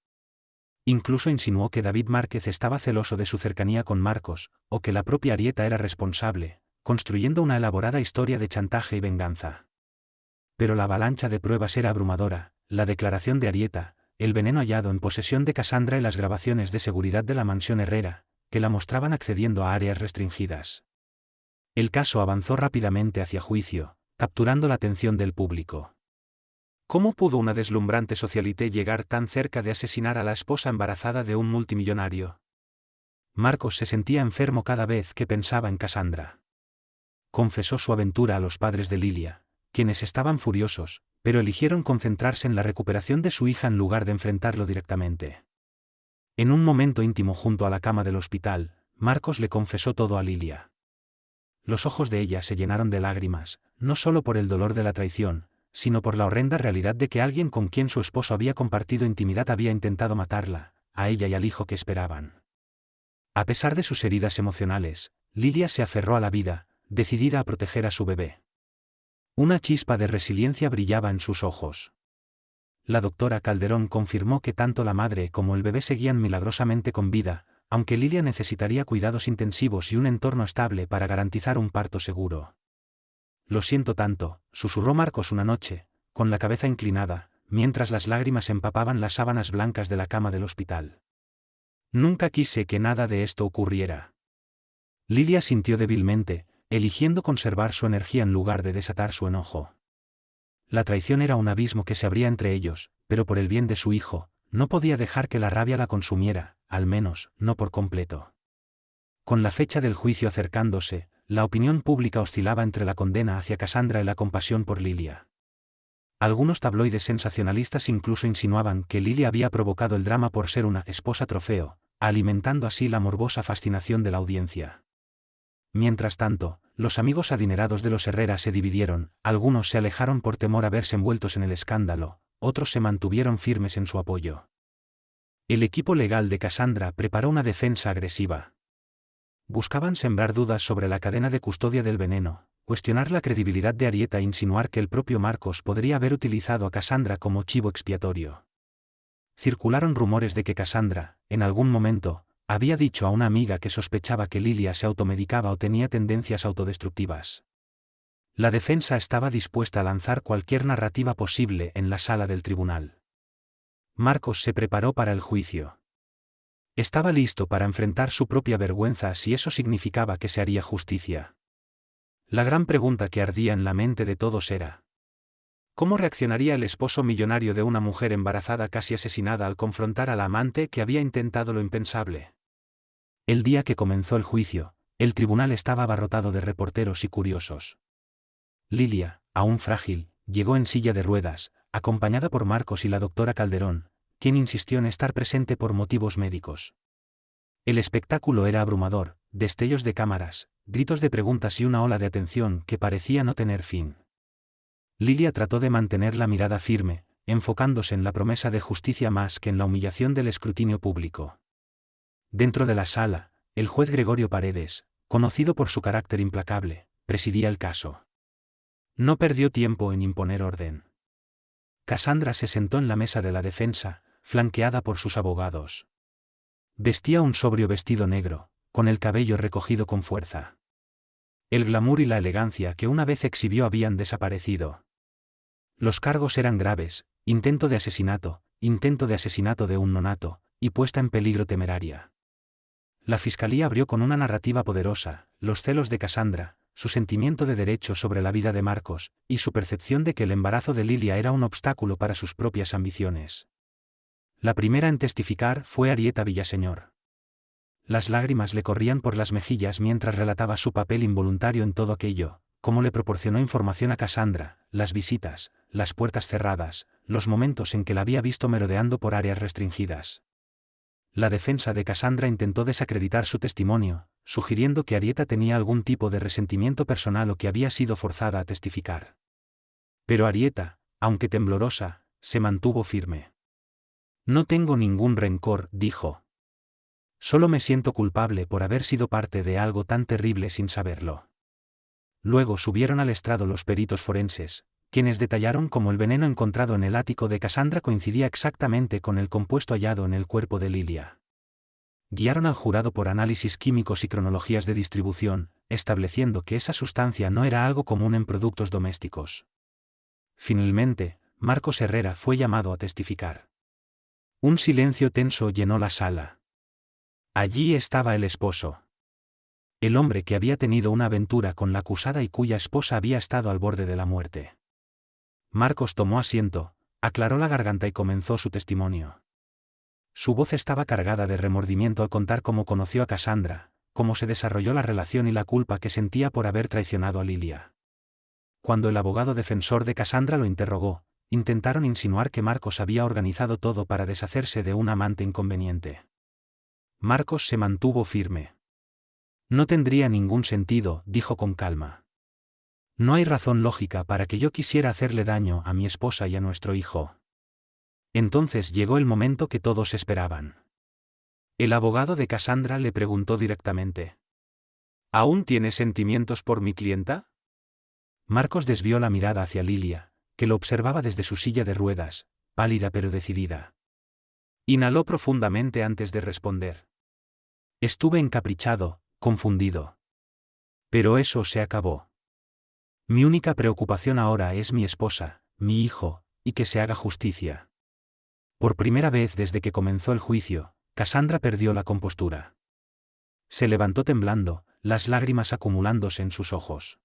Incluso insinuó que David Márquez estaba celoso de su cercanía con Marcos, o que la propia Arieta era responsable, construyendo una elaborada historia de chantaje y venganza. Pero la avalancha de pruebas era abrumadora: la declaración de Arieta, el veneno hallado en posesión de Cassandra y las grabaciones de seguridad de la mansión Herrera, que la mostraban accediendo a áreas restringidas. El caso avanzó rápidamente hacia juicio, capturando la atención del público. ¿Cómo pudo una deslumbrante socialité llegar tan cerca de asesinar a la esposa embarazada de un multimillonario? Marcos se sentía enfermo cada vez que pensaba en Cassandra. Confesó su aventura a los padres de Lilia, quienes estaban furiosos, pero eligieron concentrarse en la recuperación de su hija en lugar de enfrentarlo directamente. En un momento íntimo junto a la cama del hospital, Marcos le confesó todo a Lilia. Los ojos de ella se llenaron de lágrimas, no solo por el dolor de la traición, sino por la horrenda realidad de que alguien con quien su esposo había compartido intimidad había intentado matarla, a ella y al hijo que esperaban. A pesar de sus heridas emocionales, Lilia se aferró a la vida, decidida a proteger a su bebé. Una chispa de resiliencia brillaba en sus ojos. La doctora Calderón confirmó que tanto la madre como el bebé seguían milagrosamente con vida, aunque Lilia necesitaría cuidados intensivos y un entorno estable para garantizar un parto seguro. «Lo siento tanto», susurró Marcos una noche, con la cabeza inclinada, mientras las lágrimas empapaban las sábanas blancas de la cama del hospital. «Nunca quise que nada de esto ocurriera». Lilia sintió débilmente, eligiendo conservar su energía en lugar de desatar su enojo. La traición era un abismo que se abría entre ellos, pero por el bien de su hijo, no podía dejar que la rabia la consumiera, al menos, no por completo. Con la fecha del juicio acercándose, la opinión pública oscilaba entre la condena hacia Cassandra y la compasión por Lilia. Algunos tabloides sensacionalistas incluso insinuaban que Lilia había provocado el drama por ser una esposa trofeo, alimentando así la morbosa fascinación de la audiencia. Mientras tanto, los amigos adinerados de los Herrera se dividieron: algunos se alejaron por temor a verse envueltos en el escándalo, otros se mantuvieron firmes en su apoyo. El equipo legal de Cassandra preparó una defensa agresiva. Buscaban sembrar dudas sobre la cadena de custodia del veneno, cuestionar la credibilidad de Arieta e insinuar que el propio Marcos podría haber utilizado a Cassandra como chivo expiatorio. Circularon rumores de que Cassandra, en algún momento, había dicho a una amiga que sospechaba que Lilia se automedicaba o tenía tendencias autodestructivas. La defensa estaba dispuesta a lanzar cualquier narrativa posible en la sala del tribunal. Marcos se preparó para el juicio. Estaba listo para enfrentar su propia vergüenza si eso significaba que se haría justicia. La gran pregunta que ardía en la mente de todos era: ¿cómo reaccionaría el esposo millonario de una mujer embarazada casi asesinada al confrontar a la amante que había intentado lo impensable? El día que comenzó el juicio, el tribunal estaba abarrotado de reporteros y curiosos. Lilia, aún frágil, llegó en silla de ruedas, acompañada por Marcos y la doctora Calderón, quien insistió en estar presente por motivos médicos. El espectáculo era abrumador: destellos de cámaras, gritos de preguntas y una ola de atención que parecía no tener fin. Lilia trató de mantener la mirada firme, enfocándose en la promesa de justicia más que en la humillación del escrutinio público. Dentro de la sala, el juez Gregorio Paredes, conocido por su carácter implacable, presidía el caso. No perdió tiempo en imponer orden. Cassandra se sentó en la mesa de la defensa, flanqueada por sus abogados. Vestía un sobrio vestido negro, con el cabello recogido con fuerza. El glamour y la elegancia que una vez exhibió habían desaparecido. Los cargos eran graves: intento de asesinato de un nonato, y puesta en peligro temeraria. La fiscalía abrió con una narrativa poderosa: los celos de Cassandra, su sentimiento de derecho sobre la vida de Marcos, y su percepción de que el embarazo de Lilia era un obstáculo para sus propias ambiciones. La primera en testificar fue Arieta Villaseñor. Las lágrimas le corrían por las mejillas mientras relataba su papel involuntario en todo aquello: cómo le proporcionó información a Cassandra, las visitas, las puertas cerradas, los momentos en que la había visto merodeando por áreas restringidas. La defensa de Cassandra intentó desacreditar su testimonio, sugiriendo que Arieta tenía algún tipo de resentimiento personal o que había sido forzada a testificar. Pero Arieta, aunque temblorosa, se mantuvo firme. No tengo ningún rencor, dijo. Solo me siento culpable por haber sido parte de algo tan terrible sin saberlo. Luego subieron al estrado los peritos forenses, quienes detallaron cómo el veneno encontrado en el ático de Cassandra coincidía exactamente con el compuesto hallado en el cuerpo de Lilia. Guiaron al jurado por análisis químicos y cronologías de distribución, estableciendo que esa sustancia no era algo común en productos domésticos. Finalmente, Marcos Herrera fue llamado a testificar. Un silencio tenso llenó la sala. Allí estaba el esposo. El hombre que había tenido una aventura con la acusada y cuya esposa había estado al borde de la muerte. Marcos tomó asiento, aclaró la garganta y comenzó su testimonio. Su voz estaba cargada de remordimiento al contar cómo conoció a Cassandra, cómo se desarrolló la relación y la culpa que sentía por haber traicionado a Lilia. Cuando el abogado defensor de Cassandra lo interrogó, intentaron insinuar que Marcos había organizado todo para deshacerse de un amante inconveniente. Marcos se mantuvo firme. No tendría ningún sentido, dijo con calma. No hay razón lógica para que yo quisiera hacerle daño a mi esposa y a nuestro hijo. Entonces llegó el momento que todos esperaban. El abogado de Cassandra le preguntó directamente. ¿Aún tienes sentimientos por mi clienta? Marcos desvió la mirada hacia Lilia, que lo observaba desde su silla de ruedas, pálida pero decidida. Inhaló profundamente antes de responder. Estuve encaprichado, confundido. Pero eso se acabó. Mi única preocupación ahora es mi esposa, mi hijo, y que se haga justicia. Por primera vez desde que comenzó el juicio, Cassandra perdió la compostura. Se levantó temblando, las lágrimas acumulándose en sus ojos.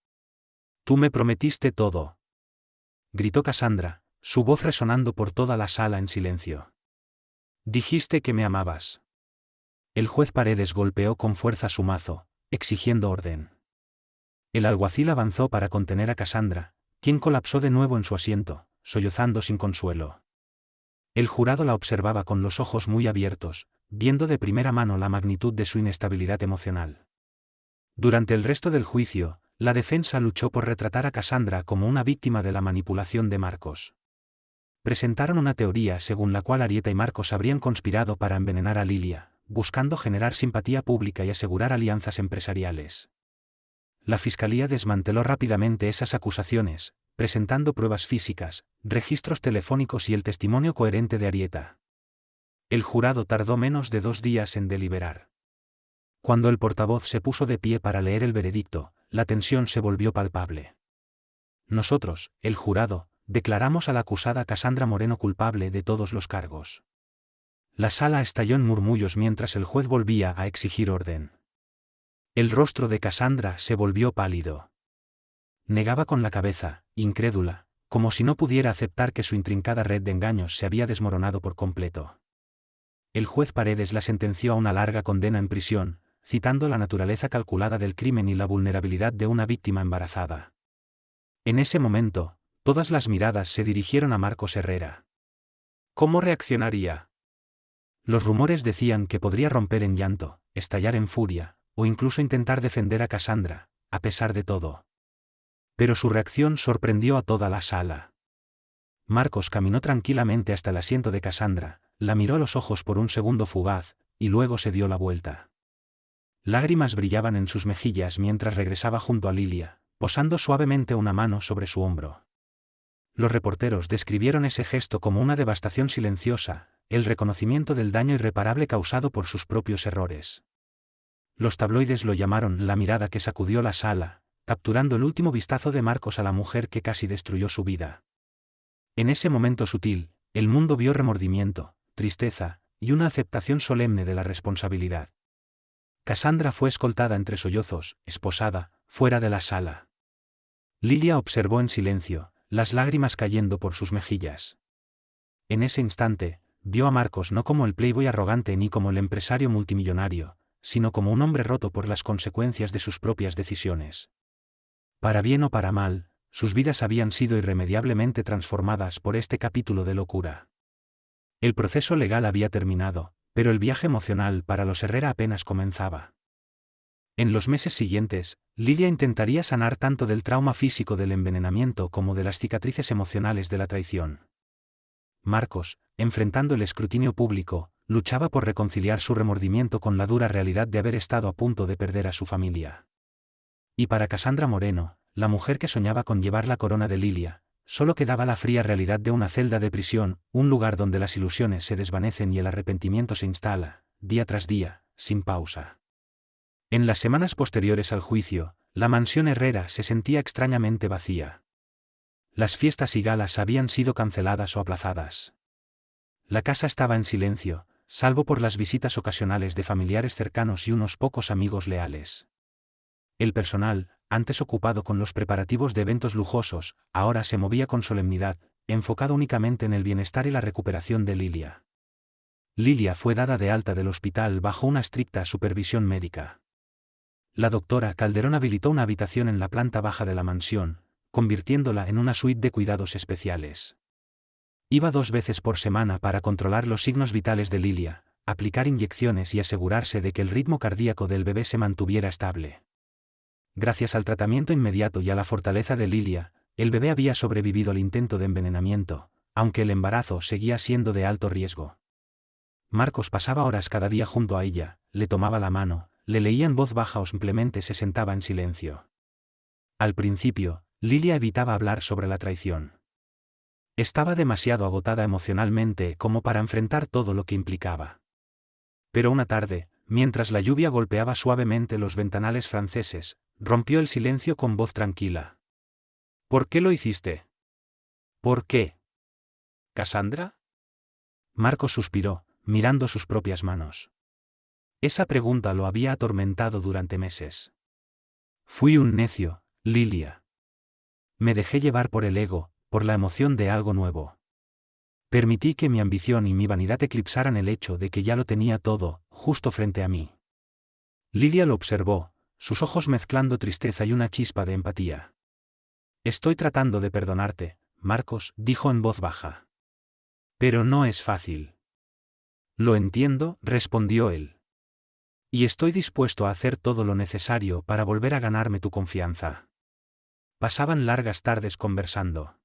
Tú me prometiste todo. Gritó Cassandra, su voz resonando por toda la sala en silencio. Dijiste que me amabas. El juez Paredes golpeó con fuerza su mazo, exigiendo orden. El alguacil avanzó para contener a Cassandra, quien colapsó de nuevo en su asiento, sollozando sin consuelo. El jurado la observaba con los ojos muy abiertos, viendo de primera mano la magnitud de su inestabilidad emocional. Durante el resto del juicio, la defensa luchó por retratar a Cassandra como una víctima de la manipulación de Marcos. Presentaron una teoría según la cual Arieta y Marcos habrían conspirado para envenenar a Lilia, buscando generar simpatía pública y asegurar alianzas empresariales. La fiscalía desmanteló rápidamente esas acusaciones, presentando pruebas físicas, registros telefónicos y el testimonio coherente de Arieta. El jurado tardó menos de 2 días en deliberar. Cuando el portavoz se puso de pie para leer el veredicto, la tensión se volvió palpable. Nosotros, el jurado, declaramos a la acusada Cassandra Moreno culpable de todos los cargos. La sala estalló en murmullos mientras el juez volvía a exigir orden. El rostro de Cassandra se volvió pálido. Negaba con la cabeza, incrédula, como si no pudiera aceptar que su intrincada red de engaños se había desmoronado por completo. El juez Paredes la sentenció a una larga condena en prisión, citando la naturaleza calculada del crimen y la vulnerabilidad de una víctima embarazada. En ese momento, todas las miradas se dirigieron a Marcos Herrera. ¿Cómo reaccionaría? Los rumores decían que podría romper en llanto, estallar en furia, o incluso intentar defender a Cassandra, a pesar de todo. Pero su reacción sorprendió a toda la sala. Marcos caminó tranquilamente hasta el asiento de Cassandra, la miró a los ojos por un segundo fugaz, y luego se dio la vuelta. Lágrimas brillaban en sus mejillas mientras regresaba junto a Lilia, posando suavemente una mano sobre su hombro. Los reporteros describieron ese gesto como una devastación silenciosa, el reconocimiento del daño irreparable causado por sus propios errores. Los tabloides lo llamaron la mirada que sacudió la sala, capturando el último vistazo de Marcos a la mujer que casi destruyó su vida. En ese momento sutil, el mundo vio remordimiento, tristeza, y una aceptación solemne de la responsabilidad. Cassandra fue escoltada entre sollozos, esposada, fuera de la sala. Lilia observó en silencio, las lágrimas cayendo por sus mejillas. En ese instante, vio a Marcos no como el playboy arrogante ni como el empresario multimillonario, sino como un hombre roto por las consecuencias de sus propias decisiones. Para bien o para mal, sus vidas habían sido irremediablemente transformadas por este capítulo de locura. El proceso legal había terminado, pero el viaje emocional para los Herrera apenas comenzaba. En los meses siguientes, Lilia intentaría sanar tanto del trauma físico del envenenamiento como de las cicatrices emocionales de la traición. Marcos, enfrentando el escrutinio público, luchaba por reconciliar su remordimiento con la dura realidad de haber estado a punto de perder a su familia. Y para Cassandra Moreno, la mujer que soñaba con llevar la corona de Lilia, solo quedaba la fría realidad de una celda de prisión, un lugar donde las ilusiones se desvanecen y el arrepentimiento se instala, día tras día, sin pausa. En las semanas posteriores al juicio, la mansión Herrera se sentía extrañamente vacía. Las fiestas y galas habían sido canceladas o aplazadas. La casa estaba en silencio, salvo por las visitas ocasionales de familiares cercanos y unos pocos amigos leales. El personal, antes ocupado con los preparativos de eventos lujosos, ahora se movía con solemnidad, enfocado únicamente en el bienestar y la recuperación de Lilia. Lilia fue dada de alta del hospital bajo una estricta supervisión médica. La doctora Calderón habilitó una habitación en la planta baja de la mansión, convirtiéndola en una suite de cuidados especiales. Iba 2 veces por semana para controlar los signos vitales de Lilia, aplicar inyecciones y asegurarse de que el ritmo cardíaco del bebé se mantuviera estable. Gracias al tratamiento inmediato y a la fortaleza de Lilia, el bebé había sobrevivido al intento de envenenamiento, aunque el embarazo seguía siendo de alto riesgo. Marcos pasaba horas cada día junto a ella, le tomaba la mano, le leía en voz baja o simplemente se sentaba en silencio. Al principio, Lilia evitaba hablar sobre la traición. Estaba demasiado agotada emocionalmente como para enfrentar todo lo que implicaba. Pero una tarde, mientras la lluvia golpeaba suavemente los ventanales franceses, rompió el silencio con voz tranquila. ¿Por qué lo hiciste? ¿Por qué? ¿Cassandra? Marcos suspiró, mirando sus propias manos. Esa pregunta lo había atormentado durante meses. Fui un necio, Lilia. Me dejé llevar por el ego, por la emoción de algo nuevo. Permití que mi ambición y mi vanidad eclipsaran el hecho de que ya lo tenía todo, justo frente a mí. Lilia lo observó, sus ojos mezclando tristeza y una chispa de empatía. Estoy tratando de perdonarte, Marcos, dijo en voz baja. Pero no es fácil. Lo entiendo, respondió él. Y estoy dispuesto a hacer todo lo necesario para volver a ganarme tu confianza. Pasaban largas tardes conversando.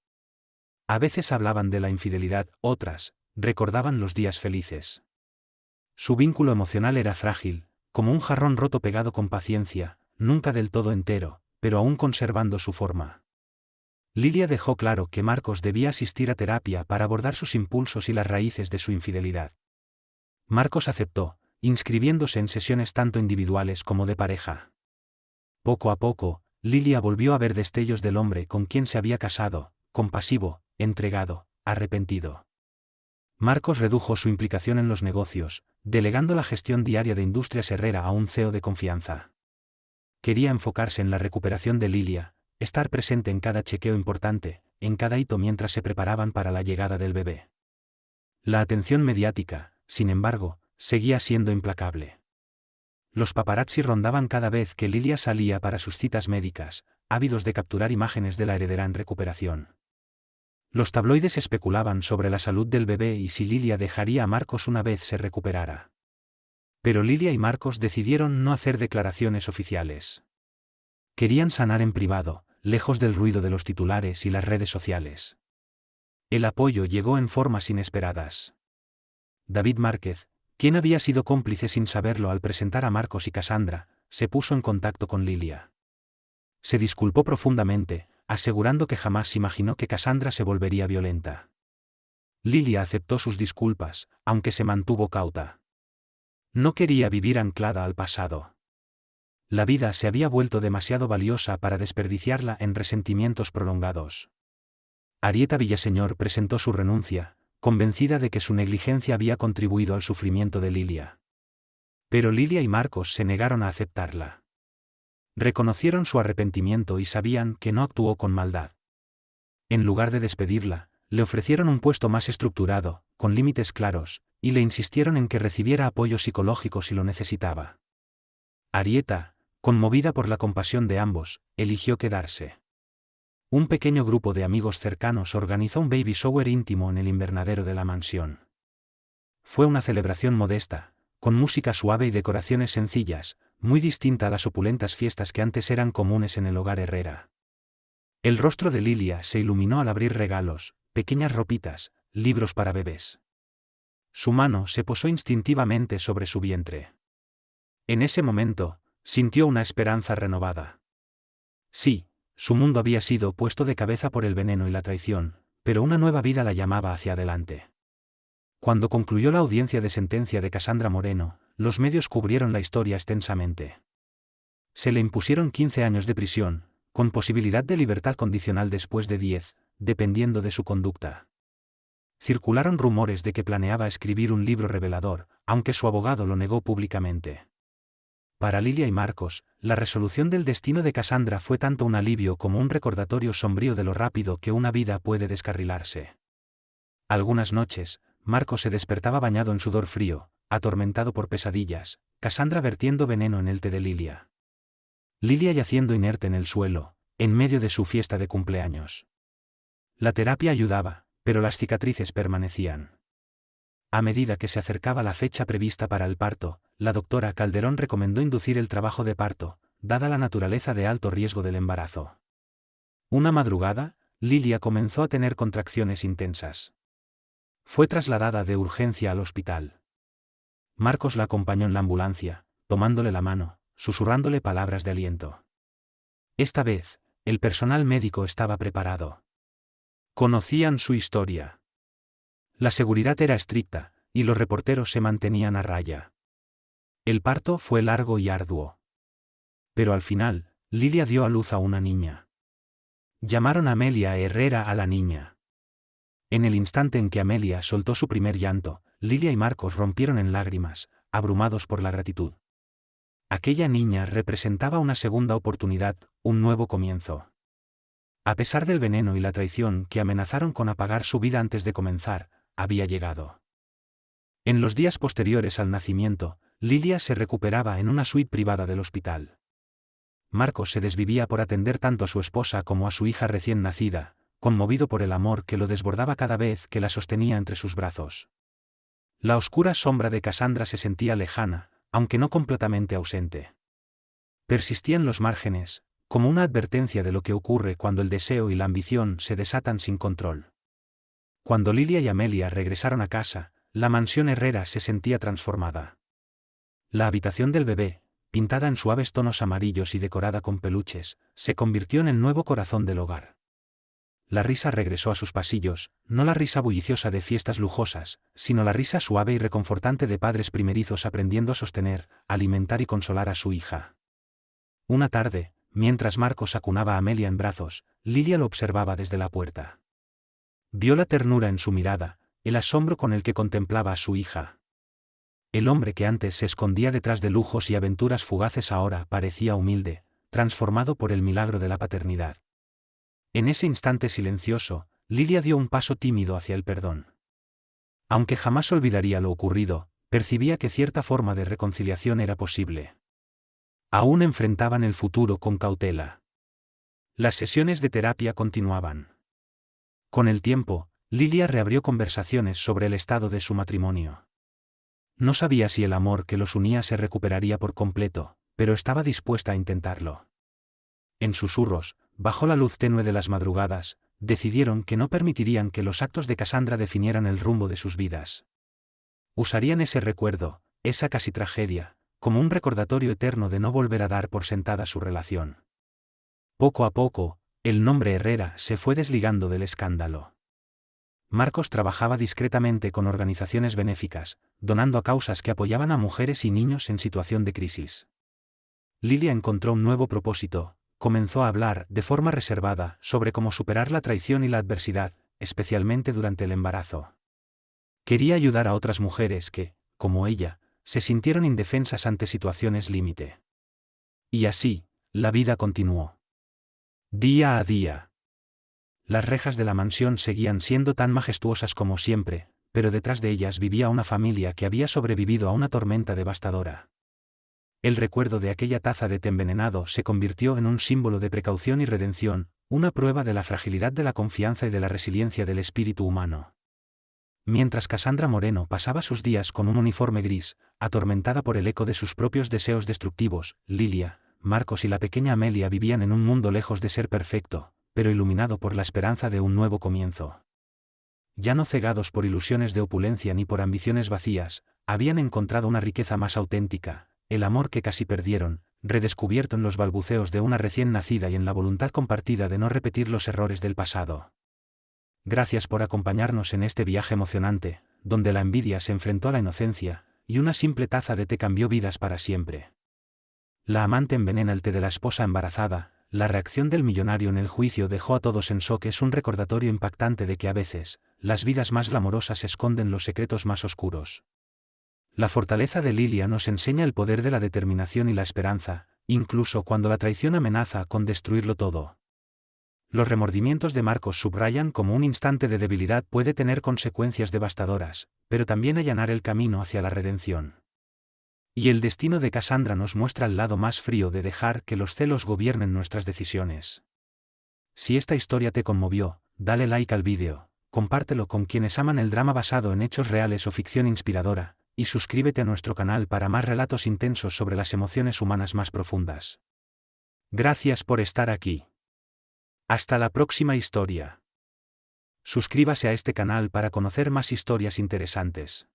A veces hablaban de la infidelidad, otras, recordaban los días felices. Su vínculo emocional era frágil, como un jarrón roto pegado con paciencia, nunca del todo entero, pero aún conservando su forma. Lilia dejó claro que Marcos debía asistir a terapia para abordar sus impulsos y las raíces de su infidelidad. Marcos aceptó, inscribiéndose en sesiones tanto individuales como de pareja. Poco a poco, Lilia volvió a ver destellos del hombre con quien se había casado, compasivo, entregado, arrepentido. Marcos redujo su implicación en los negocios, delegando la gestión diaria de Industrias Herrera a un CEO de confianza. Quería enfocarse en la recuperación de Lilia, estar presente en cada chequeo importante, en cada hito mientras se preparaban para la llegada del bebé. La atención mediática, sin embargo, seguía siendo implacable. Los paparazzi rondaban cada vez que Lilia salía para sus citas médicas, ávidos de capturar imágenes de la heredera en recuperación. Los tabloides especulaban sobre la salud del bebé y si Lilia dejaría a Marcos una vez se recuperara. Pero Lilia y Marcos decidieron no hacer declaraciones oficiales. Querían sanar en privado, lejos del ruido de los titulares y las redes sociales. El apoyo llegó en formas inesperadas. David Márquez, quien había sido cómplice sin saberlo al presentar a Marcos y Cassandra, se puso en contacto con Lilia. Se disculpó profundamente, asegurando que jamás imaginó que Cassandra se volvería violenta. Lilia aceptó sus disculpas, aunque se mantuvo cauta. No quería vivir anclada al pasado. La vida se había vuelto demasiado valiosa para desperdiciarla en resentimientos prolongados. Arieta Villaseñor presentó su renuncia, convencida de que su negligencia había contribuido al sufrimiento de Lilia. Pero Lilia y Marcos se negaron a aceptarla. Reconocieron su arrepentimiento y sabían que no actuó con maldad. En lugar de despedirla, le ofrecieron un puesto más estructurado, con límites claros, y le insistieron en que recibiera apoyo psicológico si lo necesitaba. Arieta, conmovida por la compasión de ambos, eligió quedarse. Un pequeño grupo de amigos cercanos organizó un baby shower íntimo en el invernadero de la mansión. Fue una celebración modesta, con música suave y decoraciones sencillas, muy distinta a las opulentas fiestas que antes eran comunes en el hogar Herrera. El rostro de Lilia se iluminó al abrir regalos, pequeñas ropitas, libros para bebés. Su mano se posó instintivamente sobre su vientre. En ese momento, sintió una esperanza renovada. Sí, su mundo había sido puesto de cabeza por el veneno y la traición, pero una nueva vida la llamaba hacia adelante. Cuando concluyó la audiencia de sentencia de Casandra Moreno, los medios cubrieron la historia extensamente. Se le impusieron 15 años de prisión, con posibilidad de libertad condicional después de 10, dependiendo de su conducta. Circularon rumores de que planeaba escribir un libro revelador, aunque su abogado lo negó públicamente. Para Lilia y Marcos, la resolución del destino de Casandra fue tanto un alivio como un recordatorio sombrío de lo rápido que una vida puede descarrilarse. Algunas noches, Marcos se despertaba bañado en sudor frío, atormentado por pesadillas, Casandra vertiendo veneno en el té de Lilia. Lilia yaciendo inerte en el suelo, en medio de su fiesta de cumpleaños. La terapia ayudaba, pero las cicatrices permanecían. A medida que se acercaba la fecha prevista para el parto, la doctora Calderón recomendó inducir el trabajo de parto, dada la naturaleza de alto riesgo del embarazo. Una madrugada, Lilia comenzó a tener contracciones intensas. Fue trasladada de urgencia al hospital. Marcos la acompañó en la ambulancia, tomándole la mano, susurrándole palabras de aliento. Esta vez, el personal médico estaba preparado. Conocían su historia. La seguridad era estricta, y los reporteros se mantenían a raya. El parto fue largo y arduo. Pero al final, Lilia dio a luz a una niña. Llamaron a Amelia Herrera a la niña. En el instante en que Amelia soltó su primer llanto, Lilia y Marcos rompieron en lágrimas, abrumados por la gratitud. Aquella niña representaba una segunda oportunidad, un nuevo comienzo. A pesar del veneno y la traición que amenazaron con apagar su vida antes de comenzar, había llegado. En los días posteriores al nacimiento, Lilia se recuperaba en una suite privada del hospital. Marcos se desvivía por atender tanto a su esposa como a su hija recién nacida, conmovido por el amor que lo desbordaba cada vez que la sostenía entre sus brazos. La oscura sombra de Casandra se sentía lejana, aunque no completamente ausente. Persistía en los márgenes, como una advertencia de lo que ocurre cuando el deseo y la ambición se desatan sin control. Cuando Lilia y Amelia regresaron a casa, la mansión Herrera se sentía transformada. La habitación del bebé, pintada en suaves tonos amarillos y decorada con peluches, se convirtió en el nuevo corazón del hogar. La risa regresó a sus pasillos, no la risa bulliciosa de fiestas lujosas, sino la risa suave y reconfortante de padres primerizos aprendiendo a sostener, alimentar y consolar a su hija. Una tarde, mientras Marcos acunaba a Amelia en brazos, Lilia lo observaba desde la puerta. Vio la ternura en su mirada, el asombro con el que contemplaba a su hija. El hombre que antes se escondía detrás de lujos y aventuras fugaces ahora parecía humilde, transformado por el milagro de la paternidad. En ese instante silencioso, Lilia dio un paso tímido hacia el perdón. Aunque jamás olvidaría lo ocurrido, percibía que cierta forma de reconciliación era posible. Aún enfrentaban el futuro con cautela. Las sesiones de terapia continuaban. Con el tiempo, Lilia reabrió conversaciones sobre el estado de su matrimonio. No sabía si el amor que los unía se recuperaría por completo, pero estaba dispuesta a intentarlo. En susurros, bajo la luz tenue de las madrugadas, decidieron que no permitirían que los actos de Casandra definieran el rumbo de sus vidas. Usarían ese recuerdo, esa casi tragedia, como un recordatorio eterno de no volver a dar por sentada su relación. Poco a poco, el nombre Herrera se fue desligando del escándalo. Marcos trabajaba discretamente con organizaciones benéficas, donando a causas que apoyaban a mujeres y niños en situación de crisis. Lilia encontró un nuevo propósito, comenzó a hablar de forma reservada sobre cómo superar la traición y la adversidad, especialmente durante el embarazo. Quería ayudar a otras mujeres que, como ella, se sintieron indefensas ante situaciones límite. Y así, la vida continuó. Día a día. Las rejas de la mansión seguían siendo tan majestuosas como siempre, pero detrás de ellas vivía una familia que había sobrevivido a una tormenta devastadora. El recuerdo de aquella taza de té envenenado se convirtió en un símbolo de precaución y redención, una prueba de la fragilidad de la confianza y de la resiliencia del espíritu humano. Mientras Cassandra Moreno pasaba sus días con un uniforme gris, atormentada por el eco de sus propios deseos destructivos, Lilia, Marcos y la pequeña Amelia vivían en un mundo lejos de ser perfecto, pero iluminado por la esperanza de un nuevo comienzo. Ya no cegados por ilusiones de opulencia ni por ambiciones vacías, habían encontrado una riqueza más auténtica, el amor que casi perdieron, redescubierto en los balbuceos de una recién nacida y en la voluntad compartida de no repetir los errores del pasado. Gracias por acompañarnos en este viaje emocionante, donde la envidia se enfrentó a la inocencia, y una simple taza de té cambió vidas para siempre. La amante envenena el té de la esposa embarazada, la reacción del millonario en el juicio dejó a todos en shock. Es un recordatorio impactante de que a veces, las vidas más glamorosas esconden los secretos más oscuros. La fortaleza de Lilia nos enseña el poder de la determinación y la esperanza, incluso cuando la traición amenaza con destruirlo todo. Los remordimientos de Marcos subrayan cómo un instante de debilidad puede tener consecuencias devastadoras, pero también allanar el camino hacia la redención. Y el destino de Cassandra nos muestra el lado más frío de dejar que los celos gobiernen nuestras decisiones. Si esta historia te conmovió, dale like al vídeo, compártelo con quienes aman el drama basado en hechos reales o ficción inspiradora, y suscríbete a nuestro canal para más relatos intensos sobre las emociones humanas más profundas. Gracias por estar aquí. Hasta la próxima historia. Suscríbase a este canal para conocer más historias interesantes.